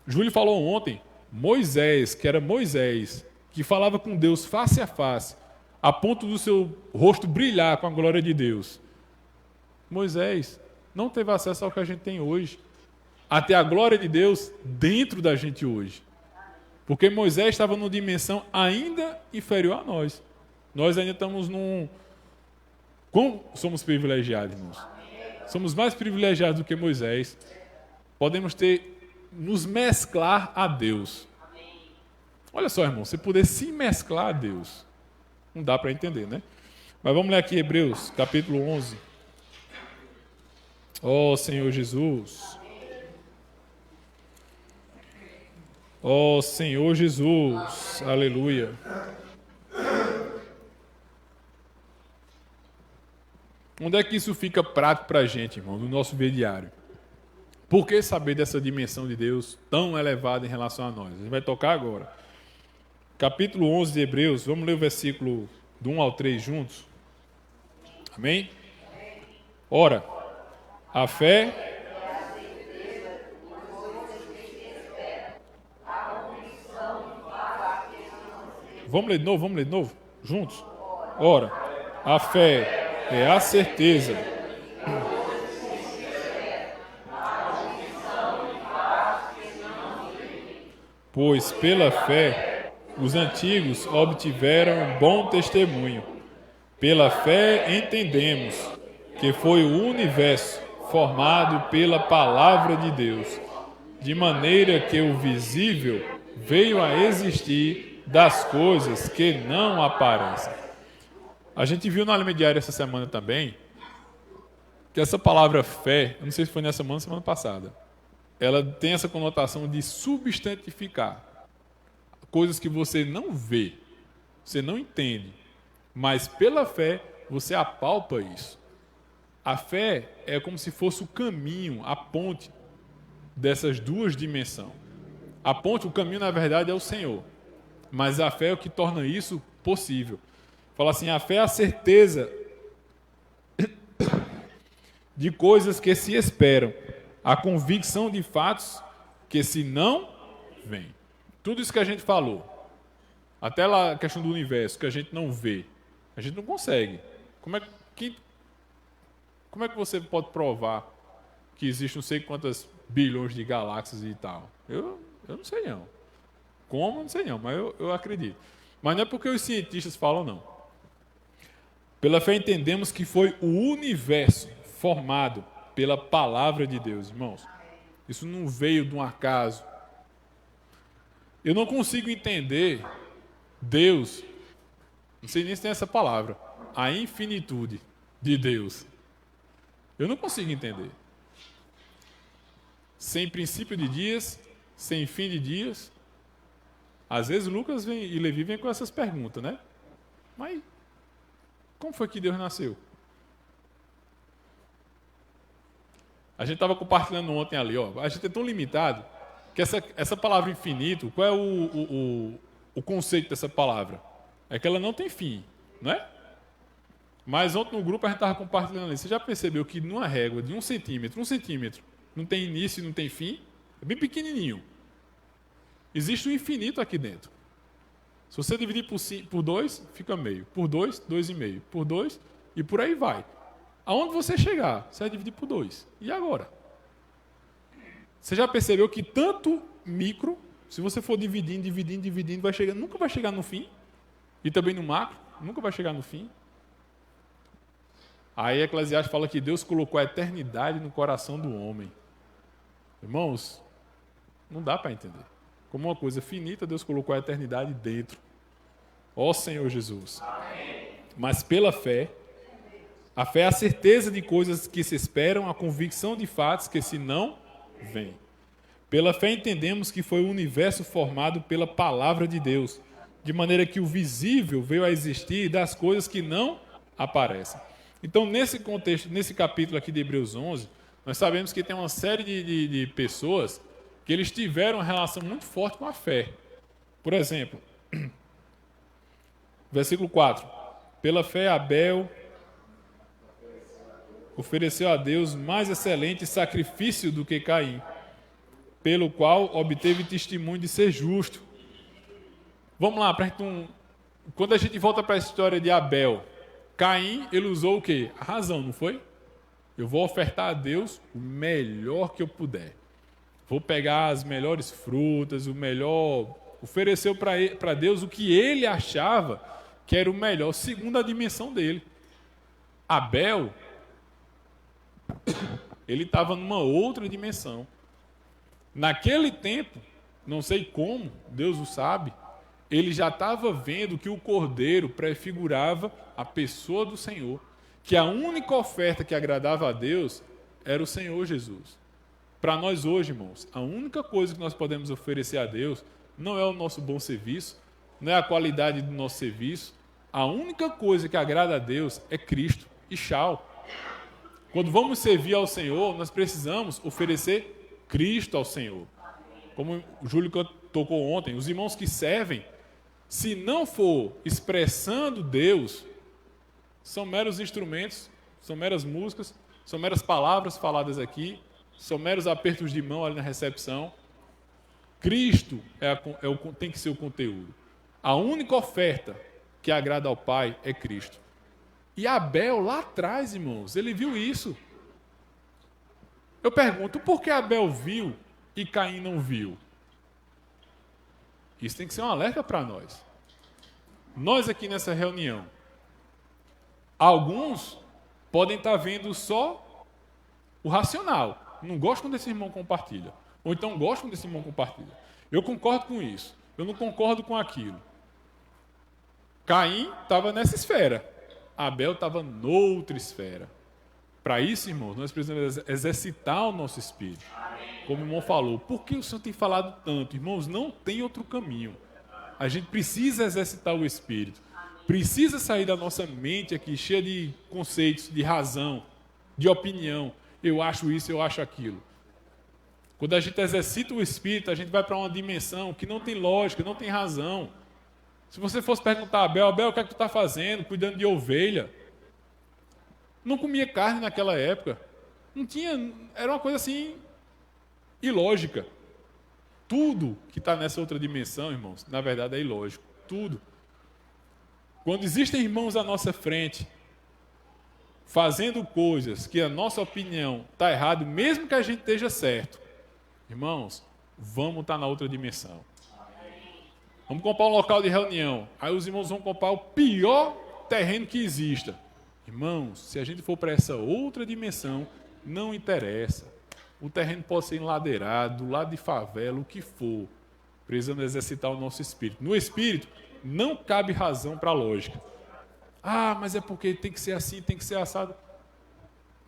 Júlio falou ontem, Moisés, que era Moisés, que falava com Deus face a face, a ponto do seu rosto brilhar com a glória de Deus. Moisés não teve acesso ao que a gente tem hoje, até a glória de Deus dentro da gente hoje. Porque Moisés estava numa dimensão ainda inferior a nós. Nós ainda estamos Como somos privilegiados, irmãos? Somos mais privilegiados do que Moisés. Podemos nos mesclar a Deus. Olha só, irmão, você poder se mesclar a Deus. Não dá para entender, né? Mas vamos ler aqui Hebreus, capítulo 11. Ó Senhor Jesus. Ó Senhor Jesus. Aleluia. Onde é que isso fica prático para a gente, irmão, no nosso ver diário? Por que saber dessa dimensão de Deus tão elevada em relação a nós? A gente vai tocar agora. Capítulo 11 de Hebreus, vamos ler o versículo do 1 ao 3 juntos. Amém? Ora, a fé... Vamos ler de novo, juntos? Ora, a fé é a certeza. Pois pela fé os antigos obtiveram bom testemunho. Pela fé entendemos que foi o universo formado pela palavra de Deus, de maneira que o visível veio a existir das coisas que não aparecem. A gente viu na Alma Diária essa semana também que essa palavra fé, eu não sei se foi nessa semana ou semana passada, ela tem essa conotação de substantificar coisas que você não vê, você não entende, mas pela fé você apalpa isso. A fé é como se fosse o caminho, a ponte dessas duas dimensões. A ponte, o caminho na verdade é o Senhor, mas a fé é o que torna isso possível. Fala assim, a fé é a certeza de coisas que se esperam a convicção de fatos que se não vem. Tudo isso que a gente falou, até lá a questão do universo, que a gente não vê, a gente não consegue. Como é que você pode provar que existe não sei quantas bilhões de galáxias e tal? Eu não sei não. Como? Não sei não, mas eu acredito. Mas não é porque os cientistas falam, não. Pela fé entendemos que foi o universo formado pela palavra de Deus, irmãos. Isso não veio de um acaso. Eu não consigo entender Deus, não sei nem se tem essa palavra, a infinitude de Deus. Eu não consigo entender. Sem princípio de dias, sem fim de dias. Às vezes Lucas e Levi vêm com essas perguntas, né? Mas como foi que Deus nasceu? A gente estava compartilhando ontem ali, ó. A gente é tão limitado que essa palavra infinito, qual é o conceito dessa palavra? É que ela não tem fim, não é? Mas ontem no grupo a gente estava compartilhando ali. Você já percebeu que numa régua de 1 centímetro, não tem início e não tem fim? É bem pequenininho. Existe um infinito aqui dentro. Se você dividir por 2, fica meio. Por 2, 2,5. Por 2 e por aí vai. Aonde você chegar, você vai dividir por 2. E agora? Você já percebeu que tanto micro, se você for dividindo, nunca vai chegar no fim? E também no macro, nunca vai chegar no fim? Aí Eclesiastes fala que Deus colocou a eternidade no coração do homem. Irmãos, não dá para entender. Como uma coisa finita, Deus colocou a eternidade dentro. Ó Senhor Jesus. Amém. Mas pela fé, a fé é a certeza de coisas que se esperam, a convicção de fatos que se não vêm. Pela fé entendemos que foi o universo formado pela palavra de Deus, de maneira que o visível veio a existir das coisas que não aparecem. Então, nesse contexto, nesse capítulo aqui de Hebreus 11, nós sabemos que tem uma série de pessoas que eles tiveram uma relação muito forte com a fé. Por exemplo, versículo 4. Pela fé, Abel ofereceu a Deus mais excelente sacrifício do que Caim, pelo qual obteve testemunho de ser justo. Vamos lá, quando a gente volta para a história de Abel, Caim, ele usou o quê? A razão, não foi? Eu vou ofertar a Deus o melhor que eu puder. Vou pegar as melhores frutas, o melhor... Ofereceu para Deus o que ele achava que era o melhor, segundo a dimensão dele. Abel, ele estava numa outra dimensão. Naquele tempo, não sei como, Deus o sabe, ele já estava vendo que o cordeiro prefigurava a pessoa do Senhor, que a única oferta que agradava a Deus era o Senhor Jesus. Para nós hoje, irmãos, a única coisa que nós podemos oferecer a Deus não é o nosso bom serviço, não é a qualidade do nosso serviço. A única coisa que agrada a Deus é Cristo e tchau. Quando vamos servir ao Senhor, nós precisamos oferecer Cristo ao Senhor. Como o Júlio tocou ontem, os irmãos que servem, se não for expressando Deus, são meros instrumentos, são meras músicas, são meras palavras faladas aqui, são meros apertos de mão ali na recepção. Cristo tem que ser o conteúdo. A única oferta que agrada ao Pai é Cristo. E Abel, lá atrás, irmãos, ele viu isso. Eu pergunto, por que Abel viu e Caim não viu? Isso tem que ser um alerta para nós. Nós aqui nessa reunião, alguns podem estar vendo só o racional. Não gosto quando esse irmão compartilha. Ou então gosto quando esse irmão compartilha. Eu concordo com isso. Eu não concordo com aquilo. Caim estava nessa esfera. Abel estava noutra esfera. Para isso, irmãos, nós precisamos exercitar o nosso espírito. Como o irmão falou, por que o Senhor tem falado tanto? Irmãos, não tem outro caminho. A gente precisa exercitar o espírito. Precisa sair da nossa mente aqui, cheia de conceitos, de razão, de opinião. Eu acho isso, eu acho aquilo. Quando a gente exercita o espírito, a gente vai para uma dimensão que não tem lógica, não tem razão. Se você fosse perguntar a Abel, o que é que tu está fazendo? Cuidando de ovelha. Não comia carne naquela época. Não tinha, era uma coisa assim ilógica. Tudo que está nessa outra dimensão, irmãos, na verdade é ilógico. Tudo. Quando existem irmãos à nossa frente, fazendo coisas que a nossa opinião está errado, mesmo que a gente esteja certo, irmãos, vamos estar na outra dimensão. Vamos comprar um local de reunião. Aí os irmãos vão comprar o pior terreno que exista. Irmãos, se a gente for para essa outra dimensão, não interessa. O terreno pode ser enladeirado, do lado de favela, o que for. Precisamos exercitar o nosso espírito. No espírito, não cabe razão para a lógica. Ah, mas é porque tem que ser assim, tem que ser assado.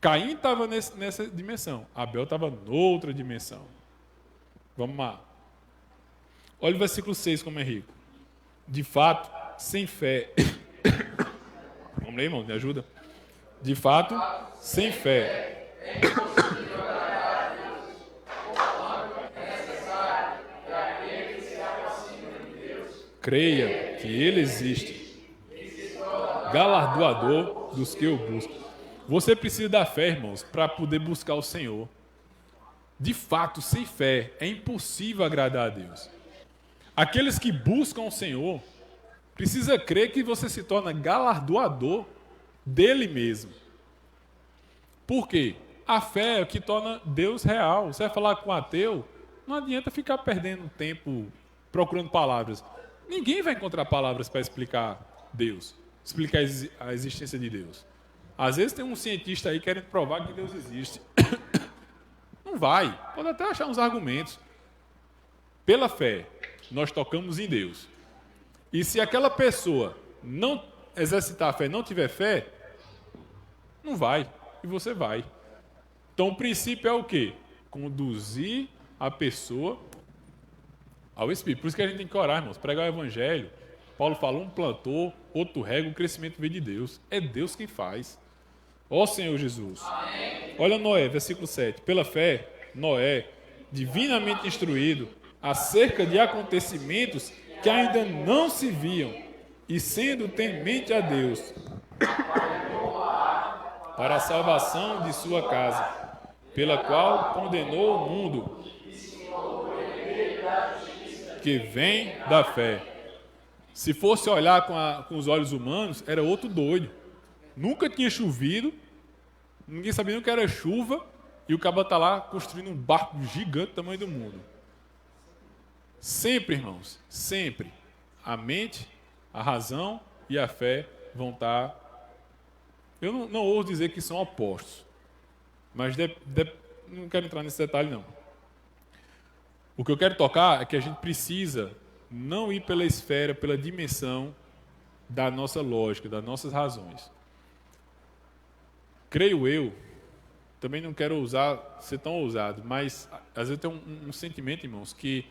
Caim estava nessa dimensão. Abel estava noutra dimensão. Vamos lá. Olha o versículo 6 como é rico. De fato, sem fé... Vamos ler, irmão, me ajuda. De fato, sem fé... Creia que Ele existe, galardoador dos que o buscam. Você precisa da fé, irmãos, para poder buscar o Senhor. De fato, sem fé, é impossível agradar a Deus. Aqueles que buscam o Senhor, precisa crer que você se torna galardoador dele mesmo. Por quê? A fé é o que torna Deus real. Você vai falar com um ateu, não adianta ficar perdendo tempo procurando palavras. Ninguém vai encontrar palavras para explicar Deus, explicar a existência de Deus. Às vezes tem um cientista aí querendo provar que Deus existe. Não vai. Pode até achar uns argumentos. Pela fé, nós tocamos em Deus. E se aquela pessoa não exercitar a fé, não tiver fé, não vai. E você vai. Então o princípio é o quê? Conduzir a pessoa ao Espírito. Por isso que a gente tem que orar, irmãos. Pregar o Evangelho. Paulo falou, um plantou, outro rega, o crescimento vem de Deus. É Deus quem faz. Ó Senhor Jesus. Amém. Olha Noé, versículo 7. Pela fé, Noé, divinamente instruído acerca de acontecimentos que ainda não se viam, e sendo temente a Deus, para a salvação de sua casa, pela qual condenou o mundo, que vem da fé. Se fosse olhar com os olhos humanos, era outro doido. Nunca tinha chovido, ninguém sabia o que era chuva, e o cara está lá construindo um barco gigante do tamanho do mundo. Sempre, irmãos, sempre, a mente, a razão e a fé vão estar... Eu não ouso dizer que são opostos, mas não quero entrar nesse detalhe, não. O que eu quero tocar é que a gente precisa não ir pela esfera, pela dimensão da nossa lógica, das nossas razões. Creio eu, também não quero ser tão ousado, mas às vezes tem um sentimento, irmãos, que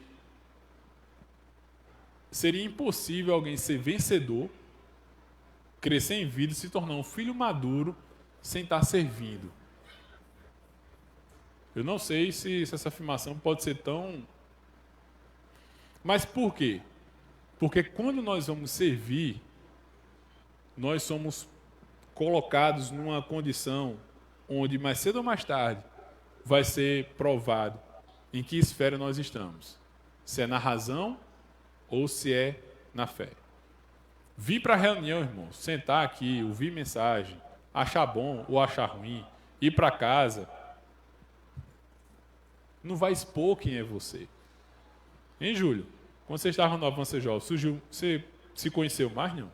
seria impossível alguém ser vencedor, crescer em vida e se tornar um filho maduro sem estar servindo. Eu não sei se essa afirmação pode ser tão... Mas por quê? Porque quando nós vamos servir, nós somos colocados numa condição onde mais cedo ou mais tarde vai ser provado em que esfera nós estamos. Se é na razão ou se é na fé. Vir para a reunião, irmão, sentar aqui, ouvir mensagem, achar bom ou achar ruim, ir para casa, não vai expor quem é você. Hein, Júlio? Quando você estava no Avança Jovem, você se conheceu mais, não?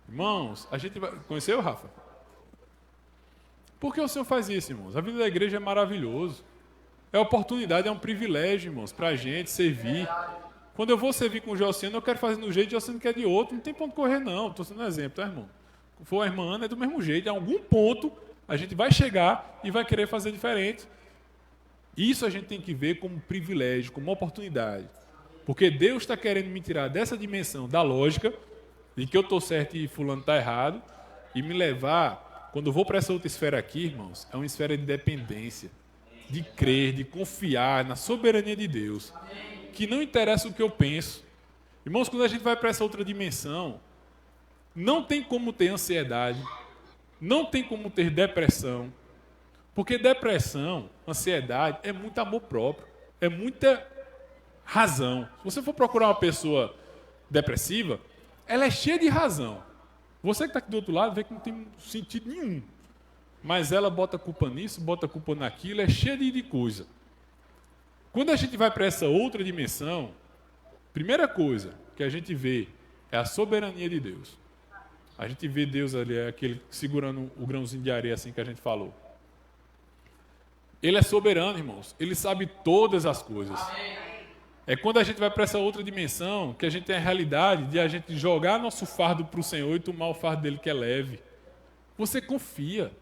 Irmãos, a gente vai... Conheceu, Rafa? Por que o senhor faz isso, irmãos? A vida da igreja é maravilhoso. É oportunidade, é um privilégio, irmãos, para a gente servir. Quando eu vou servir com o Josiano, eu quero fazer de um jeito, o Josiano quer de outro. Não tem ponto de correr, não. Estou sendo um exemplo, tá, irmão? Se for a irmã Ana, é do mesmo jeito. Em algum ponto, a gente vai chegar e vai querer fazer diferente. Isso a gente tem que ver como um privilégio, como uma oportunidade. Porque Deus está querendo me tirar dessa dimensão da lógica, de que eu estou certo e fulano está errado, e me levar, quando eu vou para essa outra esfera aqui, irmãos, é uma esfera de dependência, de crer, de confiar na soberania de Deus, que não interessa o que eu penso. Irmãos, quando a gente vai para essa outra dimensão, não tem como ter ansiedade, não tem como ter depressão, Porque depressão, ansiedade, é muito amor próprio. É muita razão. Se você for procurar uma pessoa depressiva, ela é cheia de razão. Você que está aqui do outro lado vê que não tem sentido nenhum. Mas ela bota culpa nisso, bota culpa naquilo, é cheia de coisa. Quando a gente vai para essa outra dimensão, primeira coisa que a gente vê é a soberania de Deus. A gente vê Deus ali, aquele segurando o grãozinho de areia assim que a gente falou. Ele é soberano, irmãos. Ele sabe todas as coisas. É quando a gente vai para essa outra dimensão que a gente tem a realidade de a gente jogar nosso fardo para o Senhor e tomar o fardo dele que é leve. Você confia.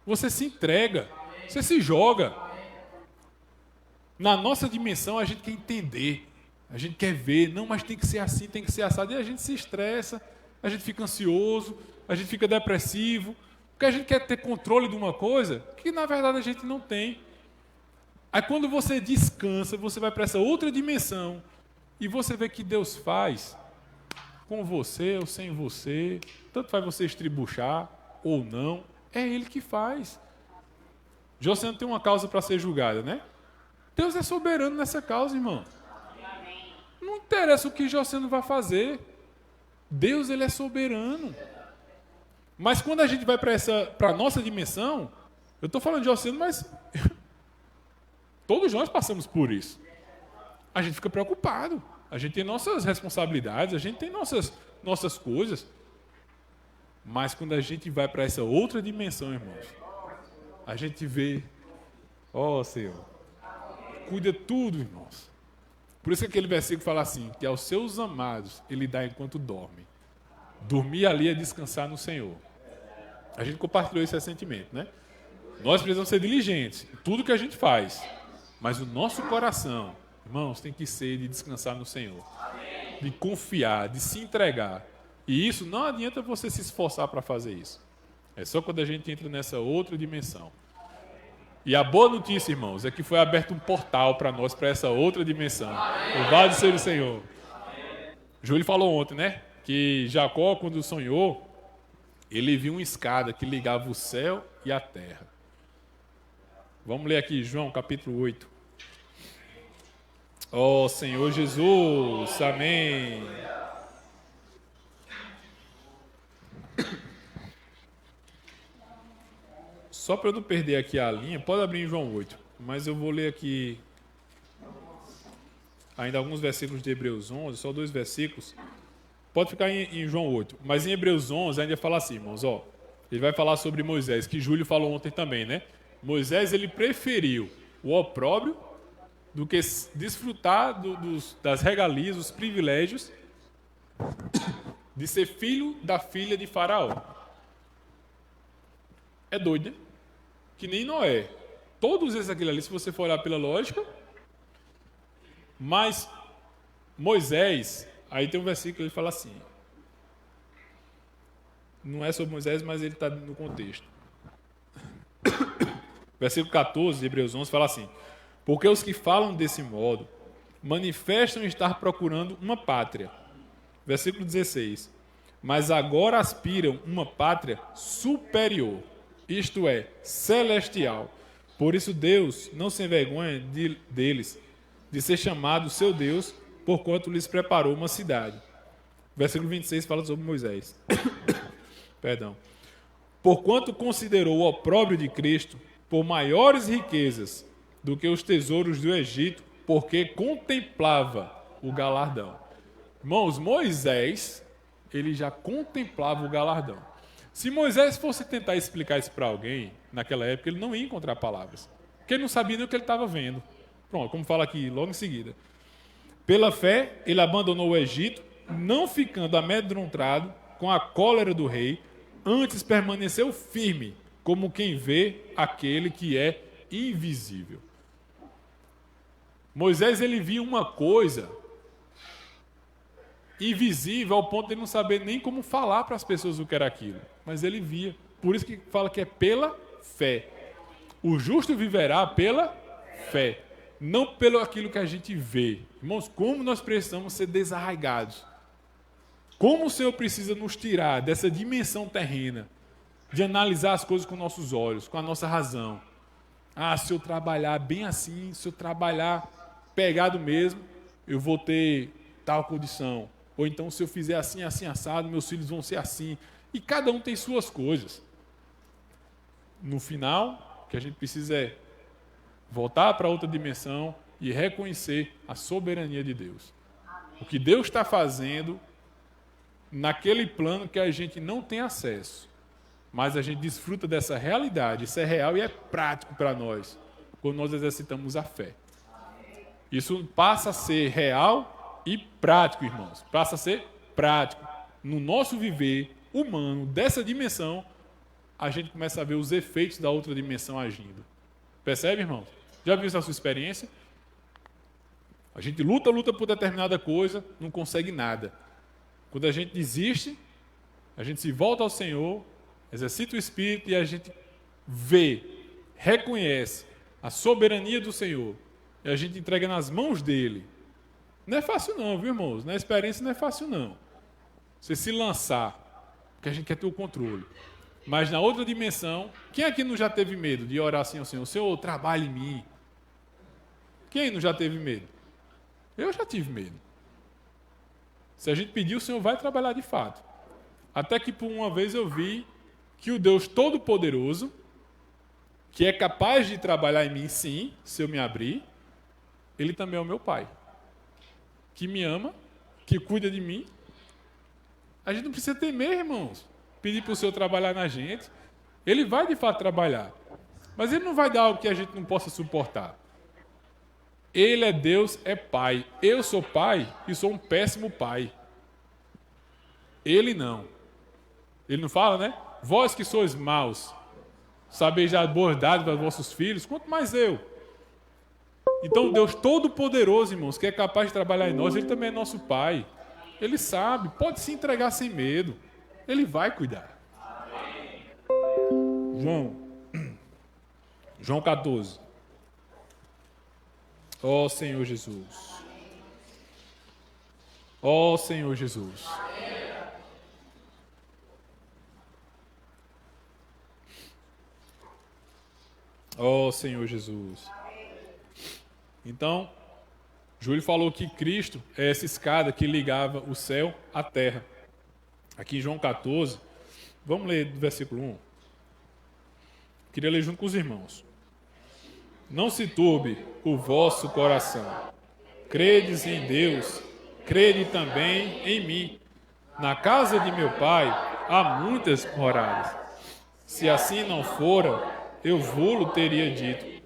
Você se entrega. Você se joga. Na nossa dimensão a gente quer entender. A gente quer ver. Não, mas tem que ser assim, tem que ser assado. E a gente se estressa. A gente fica ansioso. A gente fica depressivo. Porque a gente quer ter controle de uma coisa que na verdade a gente não tem. Aí quando você descansa, você vai para essa outra dimensão e você vê que Deus faz com você ou sem você, tanto faz você estribuchar ou não, é Ele que faz. Josiano tem uma causa para ser julgada, né? Deus é soberano nessa causa, irmão. Não interessa o que Josiano vai fazer. Deus, Ele é soberano. Mas quando a gente vai para a nossa dimensão, eu estou falando de Josiano, mas todos nós passamos por isso. A gente fica preocupado. A gente tem nossas responsabilidades, a gente tem nossas coisas. Mas quando a gente vai para essa outra dimensão, irmãos, a gente vê, ó Senhor, cuida tudo, irmãos. Por isso que aquele versículo fala assim, que aos seus amados Ele dá enquanto dorme. Dormir ali é descansar no Senhor. A gente compartilhou esse recentemente, né? Nós precisamos ser diligentes em tudo que a gente faz. Mas o nosso coração, irmãos, tem que ser de descansar no Senhor. De confiar, de se entregar. E isso não adianta você se esforçar para fazer isso. É só quando a gente entra nessa outra dimensão. E a boa notícia, irmãos, é que foi aberto um portal para nós, para essa outra dimensão. Louvado seja o Senhor. Júlio falou ontem, né? Que Jacó, quando sonhou, ele viu uma escada que ligava o céu e a terra. Vamos ler aqui João capítulo 8. Ó Senhor Jesus, amém. Só para eu não perder aqui a linha, pode abrir em João 8, mas eu vou ler aqui ainda alguns versículos de Hebreus 11, só 2 versículos. Pode ficar em João 8, mas em Hebreus 11 ainda fala assim, irmãos, ó. Ele vai falar sobre Moisés, que Júlio falou ontem também, né? Moisés, ele preferiu o opróbrio do que desfrutar das regalias, dos privilégios de ser filho da filha de Faraó. É doido, né? Que nem Noé. Todos esses aquilo ali, se você for olhar pela lógica, mas Moisés, aí tem um versículo que ele fala assim, não é sobre Moisés, mas ele está no contexto. Versículo 14 de Hebreus 11 fala assim, porque os que falam desse modo manifestam estar procurando uma pátria. Versículo 16, mas agora aspiram uma pátria superior, isto é, celestial. Por isso Deus não se envergonha deles, de ser chamado seu Deus, porquanto lhes preparou uma cidade. Versículo 26 fala sobre Moisés. Perdão. Porquanto considerou o opróbrio de Cristo por maiores riquezas do que os tesouros do Egito, porque contemplava o galardão. Irmãos, Moisés, ele já contemplava o galardão. Se Moisés fosse tentar explicar isso para alguém, naquela época, ele não ia encontrar palavras. Porque ele não sabia nem o que ele estava vendo. Pronto, como fala aqui logo em seguida. Pela fé, ele abandonou o Egito, não ficando amedrontado com a cólera do rei, antes permaneceu firme, como quem vê aquele que é invisível. Moisés, ele viu uma coisa invisível ao ponto de ele não saber nem como falar para as pessoas o que era aquilo. Mas ele via. Por isso que fala que é pela fé. O justo viverá pela fé, não pelo aquilo que a gente vê. Irmãos, como nós precisamos ser desarraigados. Como o Senhor precisa nos tirar dessa dimensão terrena, de analisar as coisas com nossos olhos, com a nossa razão, Ah, se eu trabalhar bem assim, se eu trabalhar pegado mesmo, eu vou ter tal condição. Ou então, se eu fizer assim, assim, assado, meus filhos vão ser assim. E cada um tem suas coisas. No final, o que a gente precisa é voltar para outra dimensão e reconhecer a soberania de Deus. O que Deus está fazendo naquele plano que a gente não tem acesso. Mas a gente desfruta dessa realidade. Isso é real e é prático para nós, quando nós exercitamos a fé. Isso passa a ser real e prático, irmãos. Passa a ser prático. No nosso viver humano, dessa dimensão, a gente começa a ver os efeitos da outra dimensão agindo. Percebe, irmãos? Já viu essa sua experiência? A gente luta por determinada coisa, não consegue nada. Quando a gente desiste, a gente se volta ao Senhor, exercita o Espírito e a gente vê, reconhece a soberania do Senhor e a gente entrega nas mãos dele. Não é fácil não, viu, irmãos? Na experiência não é fácil não. Você se lançar, porque a gente quer ter o controle. Mas na outra dimensão, quem aqui não já teve medo de orar assim ao Senhor? Senhor, trabalhe em mim. Quem não já teve medo? Eu já tive medo. Se a gente pedir, o Senhor vai trabalhar de fato. Até que por uma vez eu vi que o Deus Todo-Poderoso, que é capaz de trabalhar em mim, sim, se eu me abrir, Ele também é o meu Pai. Que me ama, que cuida de mim. A gente não precisa temer, irmãos, pedir para o Senhor trabalhar na gente. Ele vai de fato trabalhar. Mas Ele não vai dar algo que a gente não possa suportar. Ele é Deus, é Pai. Eu sou pai e sou um péssimo pai. Ele não. Ele não fala, né? Vós que sois maus, sabeis já boas dádivas para vossos filhos, quanto mais eu. Então Deus Todo-Poderoso, irmãos, que é capaz de trabalhar em nós, Ele também é nosso Pai. Ele sabe, pode se entregar sem medo. Ele vai cuidar. João 14. Ó Senhor Jesus. Ó Senhor Jesus. Ó Senhor Jesus. Então, Júlio falou que Cristo é essa escada que ligava o céu à terra. Aqui em João 14, vamos ler do versículo 1. Queria ler junto com os irmãos. Não se turbe o vosso coração. Credes em Deus, crede também em mim. Na casa de meu Pai há muitas moradas. Se assim não fora, eu vou-lo teria dito,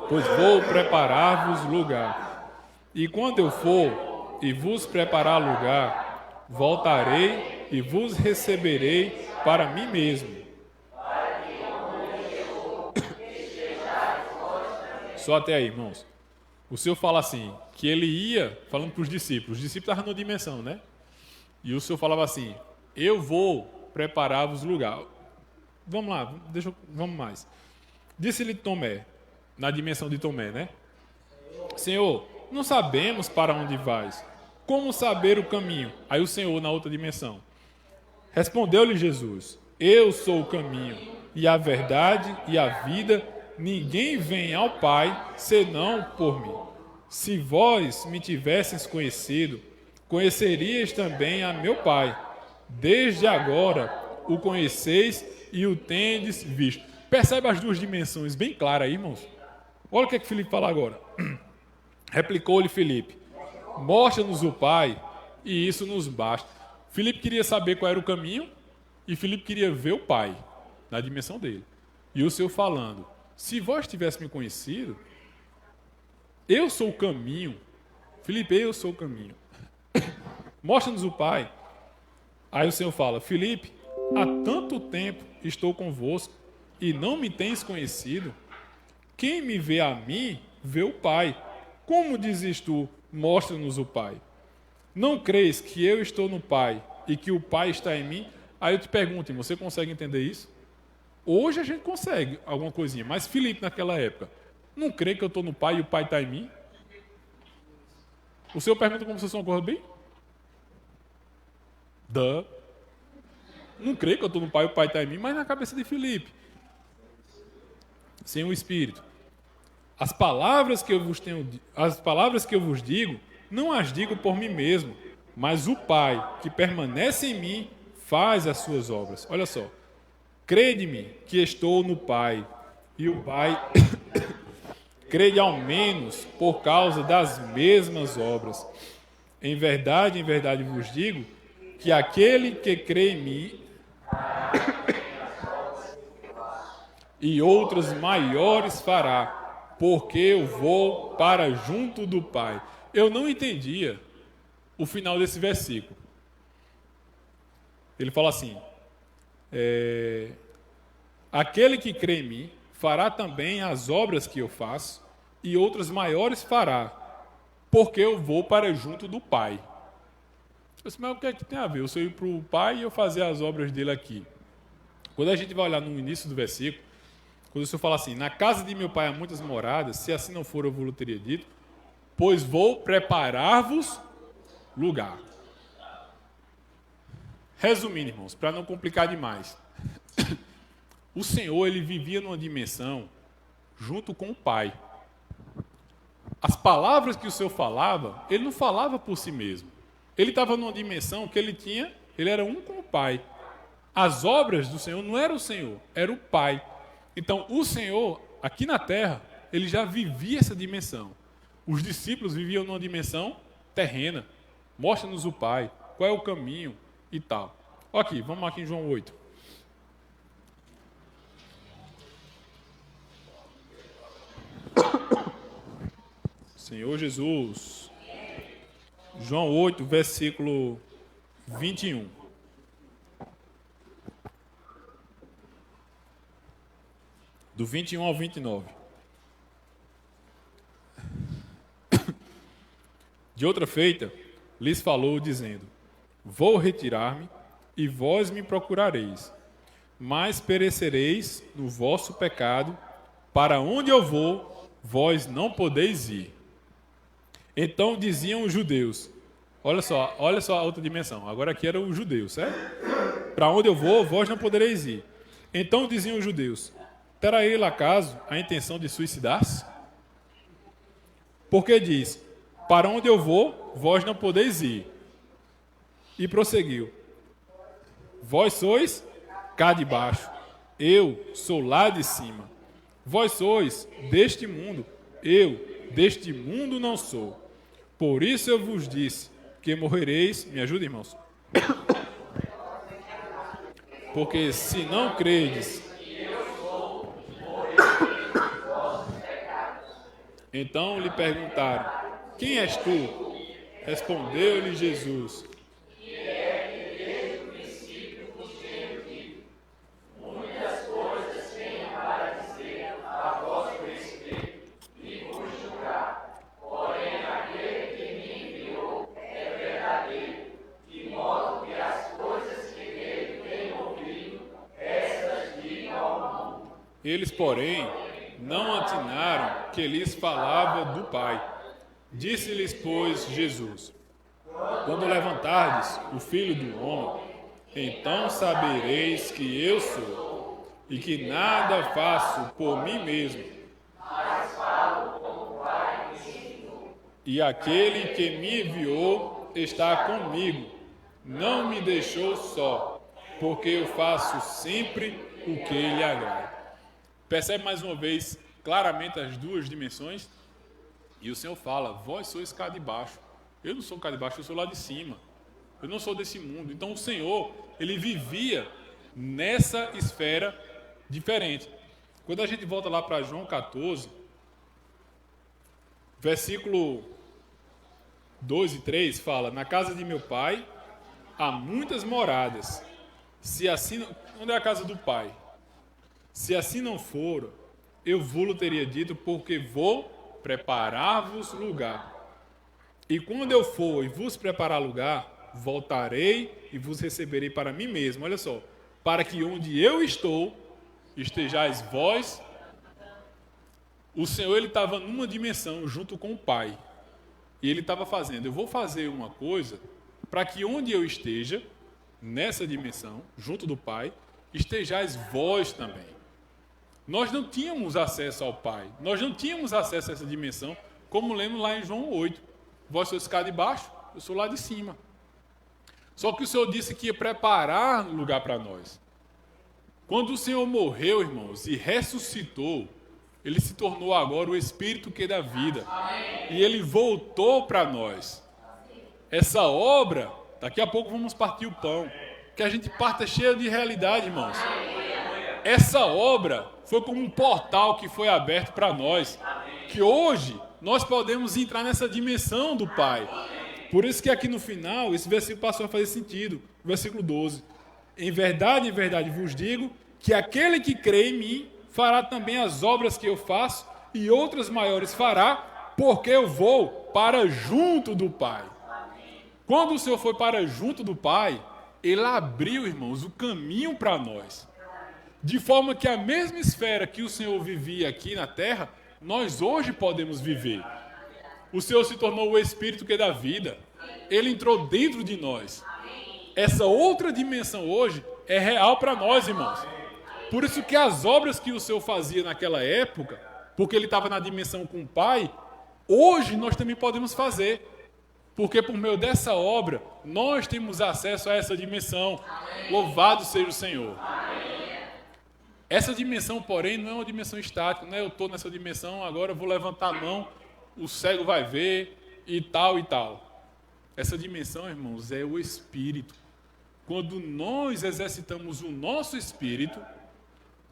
pois vou preparar-vos lugar. E quando eu for e vos preparar lugar, voltarei e vos receberei para mim mesmo. Só até aí, irmãos. O Senhor fala assim, que ele ia falando para os discípulos estavam numa dimensão, né? E o Senhor falava assim, eu vou preparar-vos lugar. Vamos lá, vamos mais. Disse-lhe Tomé, na dimensão de Tomé, né? Senhor, não sabemos para onde vais. Como saber o caminho? Aí o Senhor na outra dimensão. Respondeu-lhe Jesus, eu sou o caminho, e a verdade e a vida. Ninguém vem ao Pai, senão por mim. Se vós me tivesseis conhecido, conhecerias também a meu Pai. Desde agora o conheceis e o tendes visto. Percebe as duas dimensões bem claras aí, irmãos? Olha o que Filipe fala agora. Replicou-lhe Filipe, mostra-nos o Pai, e isso nos basta. Filipe queria saber qual era o caminho, e Filipe queria ver o Pai, na dimensão dele. E o Senhor falando, se vós tivesse me conhecido, eu sou o caminho. Filipe, eu sou o caminho. Mostra-nos o Pai. Aí o Senhor fala, Filipe, há tanto tempo estou convosco e não me tens conhecido. Quem me vê a mim, vê o Pai. Como dizes tu, mostra-nos o Pai? Não crês que eu estou no Pai e que o Pai está em mim? Aí eu te pergunto, você consegue entender isso? Hoje a gente consegue alguma coisinha, mas Filipe naquela época, não crê que eu estou no Pai e o Pai está em mim? O Senhor pergunta como vocês concordam bem? Não crê que eu estou no Pai e o Pai está em mim, mas na cabeça de Filipe. sem o Espírito. As palavras que eu vos digo, não as digo por mim mesmo, mas o Pai, que permanece em mim, faz as suas obras. Olha só. Crede-me que estou no Pai, e o Pai crede ao menos por causa das mesmas obras. Em verdade vos digo, que aquele que crê em mim e outros maiores fará, porque eu vou para junto do Pai. Eu não entendia o final desse versículo. Ele fala assim, aquele que crê em mim fará também as obras que eu faço, e outras maiores fará, porque eu vou para junto do Pai. Mas o que é que tem a ver? Eu sou ir para o Pai e eu fazer as obras dele aqui. Quando a gente vai olhar no início do versículo, quando o Senhor fala assim, na casa de meu Pai há muitas moradas, se assim não for eu vos teria dito, pois vou preparar-vos lugar. Resumindo, irmãos, para não complicar demais, o Senhor, ele vivia numa dimensão junto com o Pai. As palavras que o Senhor falava, ele não falava por si mesmo. Ele estava numa dimensão que ele era um com o Pai. As obras do Senhor não era o Senhor, era o Pai. Então, o Senhor, aqui na terra, ele já vivia essa dimensão. Os discípulos viviam numa dimensão terrena. Mostra-nos o Pai, qual é o caminho e tal. Ok, vamos aqui em João 8. Senhor Jesus. João 8, versículo 21. Do 21 ao 29. De outra feita, lhes falou, dizendo, vou retirar-me, e vós me procurareis, mas perecereis no vosso pecado, para onde eu vou, vós não podeis ir. Então diziam os judeus, olha só a outra dimensão, agora aqui eram os judeus, certo? Para onde eu vou, vós não podereis ir. Então diziam os judeus, terá ele acaso a intenção de suicidar-se? Porque diz, para onde eu vou, vós não podeis ir. E prosseguiu, vós sois cá de baixo, eu sou lá de cima. Vós sois deste mundo, eu deste mundo não sou. Por isso eu vos disse que morrereis. Me ajuda, irmãos. Porque se não credes, então lhe perguntaram, quem és tu? Respondeu-lhe Jesus, eles, porém, não atinaram que lhes falava do Pai. Disse-lhes, pois, Jesus, quando levantardes o Filho do Homem, então sabereis que eu sou, e que nada faço por mim mesmo, e aquele que me enviou está comigo, não me deixou só, porque eu faço sempre o que lhe agrada. Percebe mais uma vez claramente as duas dimensões? E o Senhor fala, vós sois cá de baixo. Eu não sou cá de baixo, eu sou lá de cima. Eu não sou desse mundo. Então o Senhor, ele vivia nessa esfera diferente. Quando a gente volta lá para João 14, versículo 2 e 3, fala, na casa de meu Pai há muitas moradas. Se assim, onde é a casa do Pai? Se assim não for, eu vos teria dito, porque vou preparar-vos lugar. E quando eu for e vos preparar lugar, voltarei e vos receberei para mim mesmo. Olha só, para que onde eu estou, estejais vós. O Senhor, ele estava numa dimensão junto com o Pai. E ele estava fazendo, eu vou fazer uma coisa para que onde eu esteja, nessa dimensão, junto do Pai, estejais vós também. Nós não tínhamos acesso ao Pai. Nós não tínhamos acesso a essa dimensão, como lemos lá em João 8. Vós sois cá de baixo, eu sou lá de cima. Só que o Senhor disse que ia preparar lugar para nós. Quando o Senhor morreu, irmãos, e ressuscitou, Ele se tornou agora o Espírito que dá vida. E Ele voltou para nós. Essa obra, daqui a pouco vamos partir o pão. Que a gente parta cheio de realidade, irmãos. Essa obra foi como um portal que foi aberto para nós. Que hoje nós podemos entrar nessa dimensão do Pai. Por isso que aqui no final, esse versículo passou a fazer sentido. Versículo 12. Em verdade vos digo que aquele que crê em mim fará também as obras que eu faço e outras maiores fará, porque eu vou para junto do Pai. Quando o Senhor foi para junto do Pai, Ele abriu, irmãos, o caminho para nós. De forma que a mesma esfera que o Senhor vivia aqui na terra, nós hoje podemos viver. O Senhor se tornou o Espírito que dá vida. Ele entrou dentro de nós. Essa outra dimensão hoje é real para nós, irmãos. Por isso que as obras que o Senhor fazia naquela época, porque Ele estava na dimensão com o Pai, hoje nós também podemos fazer. Porque por meio dessa obra, nós temos acesso a essa dimensão. Louvado seja o Senhor. Essa dimensão, porém, não é uma dimensão estática. Não é eu estou nessa dimensão, agora eu vou levantar a mão, o cego vai ver e tal e tal. Essa dimensão, irmãos, é o Espírito. Quando nós exercitamos o nosso Espírito,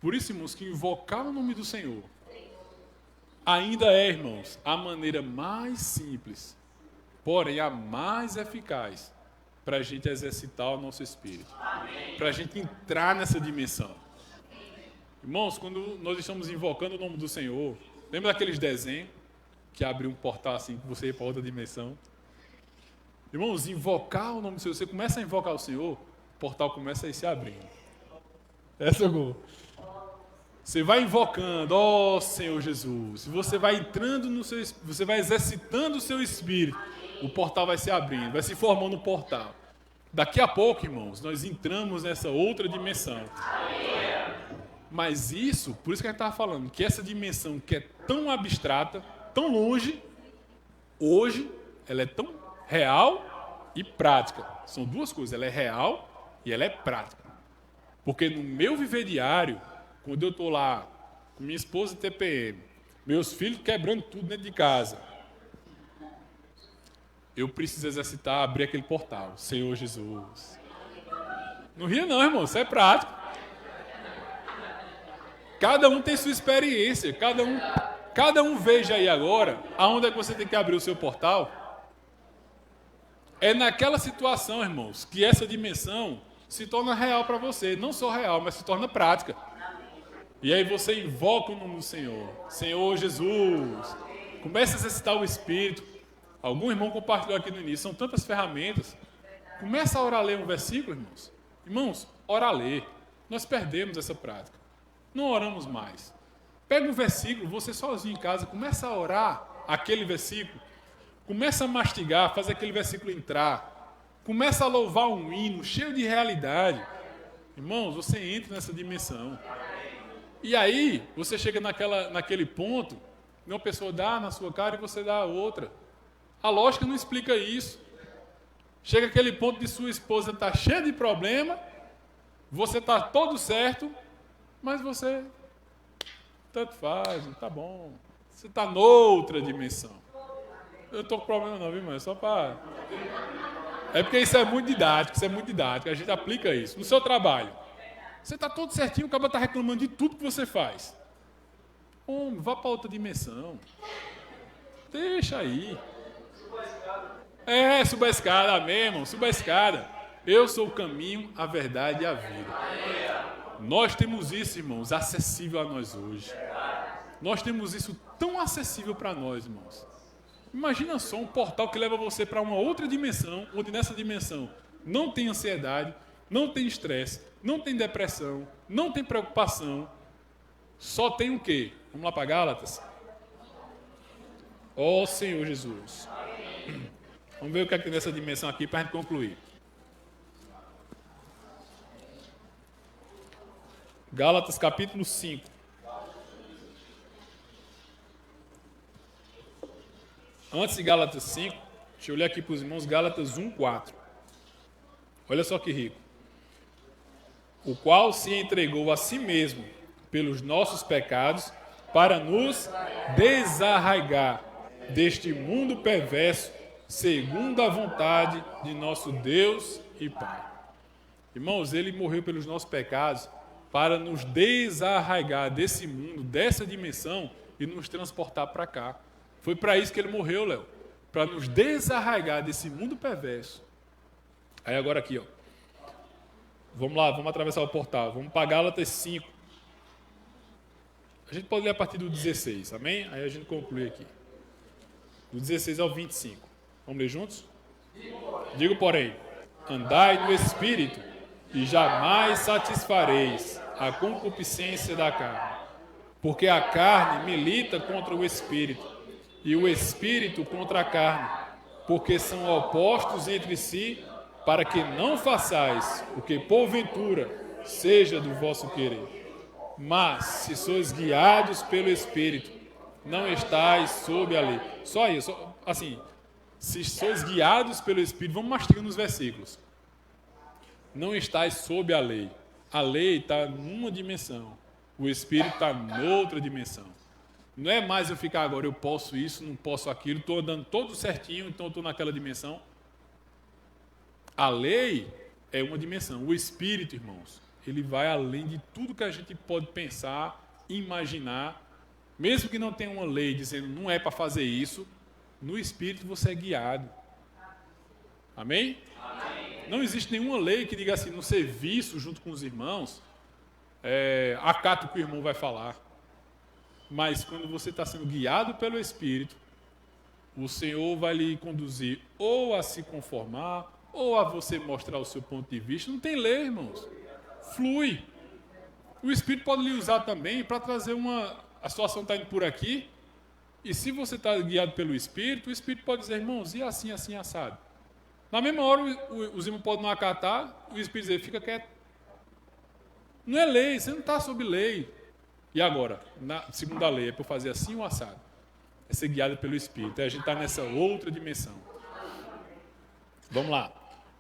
por isso, irmãos, que invocar o nome do Senhor ainda é, irmãos, a maneira mais simples, porém a mais eficaz para a gente exercitar o nosso Espírito. Para a gente entrar nessa dimensão. Irmãos, quando nós estamos invocando o nome do Senhor, lembra daqueles desenhos que abre um portal assim, que você ia para outra dimensão? Irmãos, invocar o nome do Senhor, você começa a invocar o Senhor, o portal começa a ir se abrindo. Essa é boa. Você vai invocando, ó Senhor Jesus, você vai entrando no seu, você vai exercitando o seu espírito, o portal vai se abrindo, vai se formando um portal. Daqui a pouco, irmãos, nós entramos nessa outra dimensão. Mas isso, por isso que a gente estava falando, que essa dimensão que é tão abstrata, tão longe, hoje ela é tão real e prática. São duas coisas, ela é real e ela é prática. Porque no meu viver diário, quando eu estou lá com minha esposa TPM, meus filhos quebrando tudo dentro de casa, eu preciso exercitar, abrir aquele portal. Senhor Jesus. Não ria não, irmão, isso é prático. Cada um tem sua experiência, cada um veja aí agora, aonde é que você tem que abrir o seu portal. É naquela situação, irmãos, que essa dimensão se torna real para você. Não só real, mas se torna prática. E aí você invoca o nome do Senhor. Senhor Jesus. Comece a exercitar o Espírito. Algum irmão compartilhou aqui no início. São tantas ferramentas. Começa a orar a ler um versículo, irmãos. Irmãos, ora a ler. Nós perdemos essa prática. Não oramos mais. Pega um versículo, você sozinho em casa, começa a orar aquele versículo. Começa a mastigar, faz aquele versículo entrar. Começa a louvar um hino cheio de realidade. Irmãos, você entra nessa dimensão. E aí, você chega naquele ponto, uma pessoa dá na sua cara e você dá a outra. A lógica não explica isso. Chega aquele ponto de sua esposa estar cheia de problema, você está todo certo, mas você tanto faz, tá bom. Você está noutra dimensão. Eu não estou com problema não, viu, irmão? É só para... É porque isso é muito didático, a gente aplica isso. No seu trabalho, você está todo certinho, o cara está reclamando de tudo que você faz. Homem, vá para outra dimensão. Deixa aí. Suba a escada, amém, irmão? Suba a escada. Eu sou o caminho, a verdade e a vida. Nós temos isso, irmãos, acessível a nós hoje. Nós temos isso tão acessível para nós, irmãos. Imagina só um portal que leva você para uma outra dimensão, onde nessa dimensão não tem ansiedade, não tem estresse, não tem depressão, não tem preocupação. Só tem o quê? Vamos lá para Gálatas? Ó Senhor Jesus. Vamos ver o que é que tem nessa dimensão aqui para a gente concluir. Gálatas capítulo 5. Antes de Gálatas 5, deixa eu ler aqui para os irmãos Gálatas 1:4. Olha só que rico. O qual se entregou a si mesmo pelos nossos pecados para nos desarraigar deste mundo perverso, segundo a vontade de nosso Deus e Pai. Irmãos, ele morreu pelos nossos pecados para nos desarraigar desse mundo, dessa dimensão e nos transportar para cá. Foi para isso que ele morreu, Léo, para nos desarraigar desse mundo perverso. Aí agora aqui, ó. Vamos lá, vamos atravessar o portal. Vamos para Gálatas 5. A gente pode ler a partir do 16, amém? Aí a gente conclui aqui. Do 16 ao 25. Vamos ler juntos? Digo, porém, andai no Espírito, e jamais satisfareis a concupiscência da carne. Porque a carne milita contra o Espírito, e o Espírito contra a carne, porque são opostos entre si, para que não façais o que porventura seja do vosso querer. Mas, se sois guiados pelo Espírito, não estáis sob a lei. Só isso, assim, se sois guiados pelo Espírito, vamos mastigando os versículos. Não estáis sob a lei. A lei está numa dimensão, o Espírito está noutra dimensão. Não é mais eu ficar agora, eu posso isso, não posso aquilo, estou andando todo certinho, então estou naquela dimensão. A lei é uma dimensão. O Espírito, irmãos, ele vai além de tudo que a gente pode pensar, imaginar. Mesmo que não tenha uma lei dizendo não é para fazer isso, no Espírito você é guiado. Amém? Amém? Não existe nenhuma lei que diga assim, no serviço, junto com os irmãos, acata o que o irmão vai falar. Mas quando você está sendo guiado pelo Espírito, o Senhor vai lhe conduzir ou a se conformar, ou a você mostrar o seu ponto de vista. Não tem lei, irmãos. Flui. O Espírito pode lhe usar também para trazer a situação está indo por aqui, e se você está guiado pelo Espírito, o Espírito pode dizer, irmãos, e assim, assim, assado. Na mesma hora, os irmãos podem não acatar, o Espírito dizer, fica quieto. Não é lei, você não está sob lei. E agora, na segunda lei, é para fazer assim ou assado? É ser guiado pelo Espírito. Aí a gente está nessa outra dimensão. Vamos lá.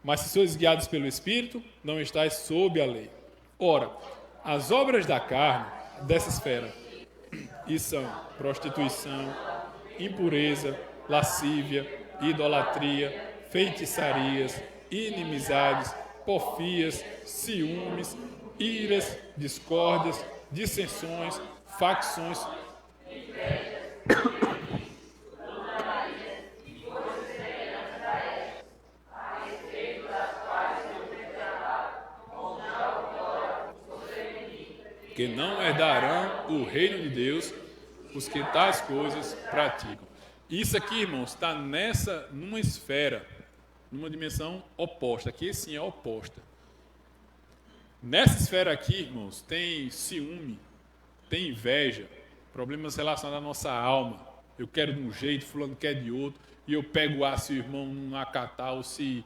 Mas se sois guiados pelo Espírito, não estáis sob a lei. Ora, as obras da carne, dessa esfera, e são prostituição, impureza, lascívia, idolatria, feitiçarias, inimizades, porfias, ciúmes, iras, discórdias, dissensões, facções, que não herdarão o reino de Deus os que tais coisas praticam. Isso aqui, irmãos, está numa esfera, numa dimensão oposta. Aqui sim é oposta. Nessa esfera aqui, irmãos, tem ciúme, tem inveja, problemas relacionados à nossa alma. Eu quero de um jeito, fulano quer de outro, e eu pego se o irmão não acatar, ou se...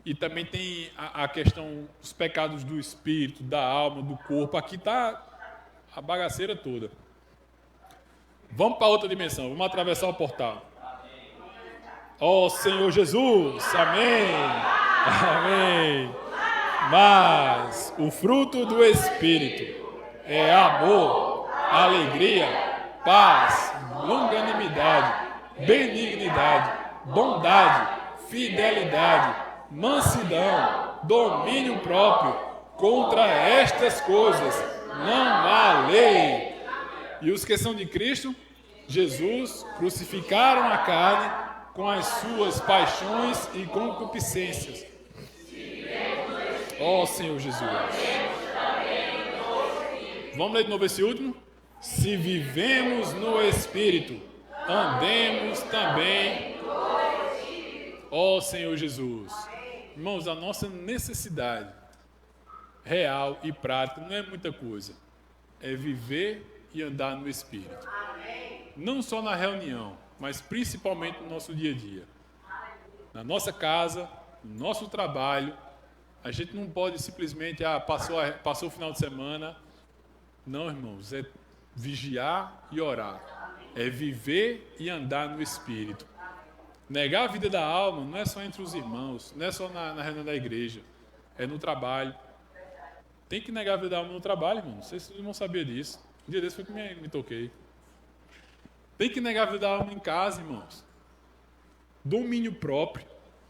E também tem a questão dos pecados do espírito, da alma, do corpo. Aqui está a bagaceira toda. Vamos para outra dimensão, vamos atravessar o portal. Ó Senhor Jesus, amém, amém. Mas o fruto do Espírito é amor, alegria, paz, longanimidade, benignidade, bondade, fidelidade, mansidão, domínio próprio. Contra estas coisas não há lei. E os que são de Cristo, Jesus, crucificaram a carne com as suas paixões e concupiscências. Ó Senhor Jesus. Vamos ler de novo esse último? Se vivemos no Espírito, andemos também. Ó Senhor Jesus. Irmãos, a nossa necessidade real e prática não é muita coisa. É viver e andar no Espírito. Não só na reunião, mas principalmente no nosso dia a dia. Na nossa casa, no nosso trabalho. A gente não pode simplesmente, passou o final de semana. Não, irmãos, é vigiar e orar. É viver e andar no Espírito. Negar a vida da alma não é só entre os irmãos, não é só na reunião da igreja, é no trabalho. Tem que negar a vida da alma no trabalho, irmão. Não sei se vocês não sabiam disso. Um dia desse foi que me toquei. Tem que negar a vida da alma em casa, irmãos. Domínio próprio.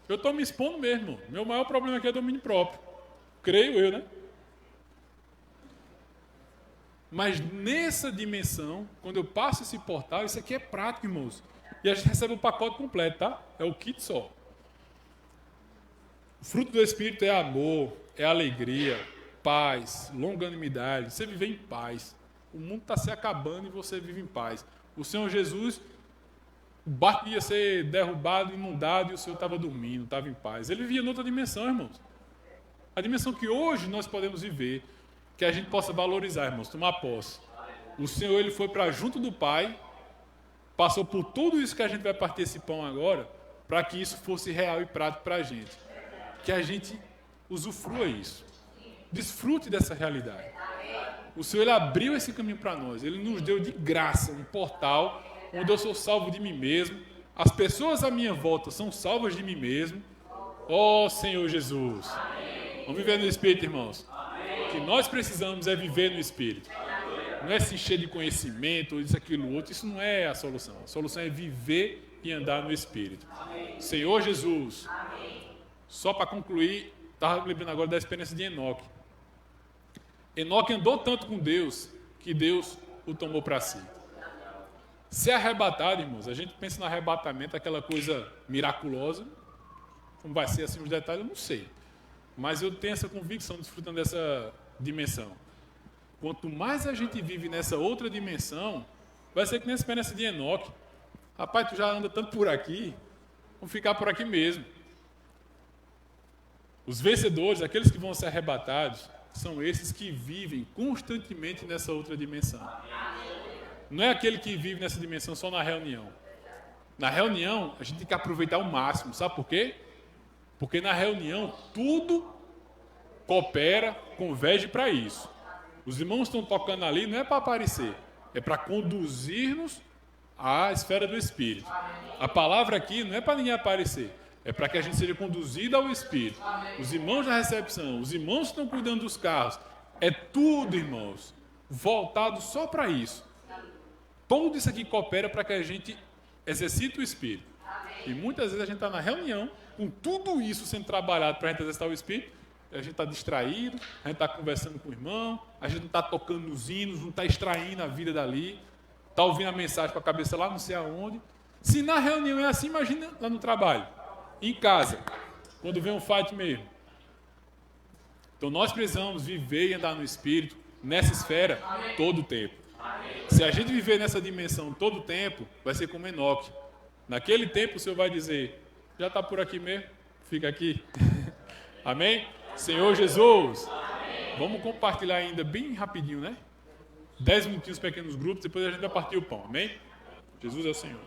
Eu estou me expondo mesmo, irmão. Meu maior problema aqui é domínio próprio. Creio eu, né? Mas nessa dimensão, quando eu passo esse portal, isso aqui é prático, irmãos. E a gente recebe o pacote completo, tá? É o kit só. O fruto do Espírito é amor, é alegria, paz, longanimidade. Você viver em paz. O mundo está se acabando e você vive em paz. O Senhor Jesus, o barco ia ser derrubado, inundado, e o Senhor estava dormindo, estava em paz. Ele vivia noutra dimensão, irmãos. A dimensão que hoje nós podemos viver, que a gente possa valorizar, irmãos, tomar posse. O Senhor, ele foi para junto do Pai, passou por tudo isso que a gente vai partir esse pão agora, para que isso fosse real e prático para a gente. Que a gente usufrua isso. Desfrute dessa realidade. O Senhor, ele abriu esse caminho para nós. Ele nos deu de graça um portal onde eu sou salvo de mim mesmo. As pessoas à minha volta são salvas de mim mesmo. Ó Senhor Jesus. Vamos viver no Espírito, irmãos. O que nós precisamos é viver no Espírito. Não é se encher de conhecimento, isso, aquilo, outro. Isso não é a solução. A solução é viver e andar no Espírito. Senhor Jesus. Só para concluir, estava lembrando agora da experiência de Enoque. Enoque andou tanto com Deus que Deus o tomou para si. Ser arrebatado, irmãos, a gente pensa no arrebatamento, aquela coisa miraculosa. Como vai ser assim os detalhes, eu não sei. Mas eu tenho essa convicção, desfrutando dessa dimensão. Quanto mais a gente vive nessa outra dimensão, vai ser que nem a experiência de Enoque. Rapaz, tu já anda tanto por aqui, vamos ficar por aqui mesmo. Os vencedores, aqueles que vão ser arrebatados, são esses que vivem constantemente nessa outra dimensão. Não é aquele que vive nessa dimensão só na reunião. Na reunião, a gente tem que aproveitar ao máximo. Sabe por quê? Porque na reunião, tudo coopera, converge para isso. Os irmãos estão tocando ali, não é para aparecer, é para conduzir-nos à esfera do Espírito. A palavra aqui não é para ninguém aparecer, é para que a gente seja conduzido ao Espírito. Os irmãos da recepção, os irmãos que estão cuidando dos carros, é tudo, irmãos, voltado só para isso. Tudo isso aqui coopera para que a gente exercite o Espírito. E muitas vezes a gente está na reunião, com tudo isso sendo trabalhado para a gente exercitar o Espírito, a gente está distraído, a gente está conversando com o irmão, a gente não está tocando nos hinos, não está extraindo a vida dali, está ouvindo a mensagem com a cabeça lá não sei aonde. Se na reunião é assim, imagina lá no trabalho, em casa, quando vem um fight mesmo. Então nós precisamos viver e andar no Espírito, nessa esfera, todo o tempo. Se a gente viver nessa dimensão todo o tempo, vai ser como Enoque. Naquele tempo o Senhor vai dizer, já está por aqui mesmo? Fica aqui. Amém? Senhor Jesus. Amém. Vamos compartilhar ainda bem rapidinho, né? 10 minutinhos, pequenos grupos, depois a gente vai partir o pão. Amém? Jesus é o Senhor.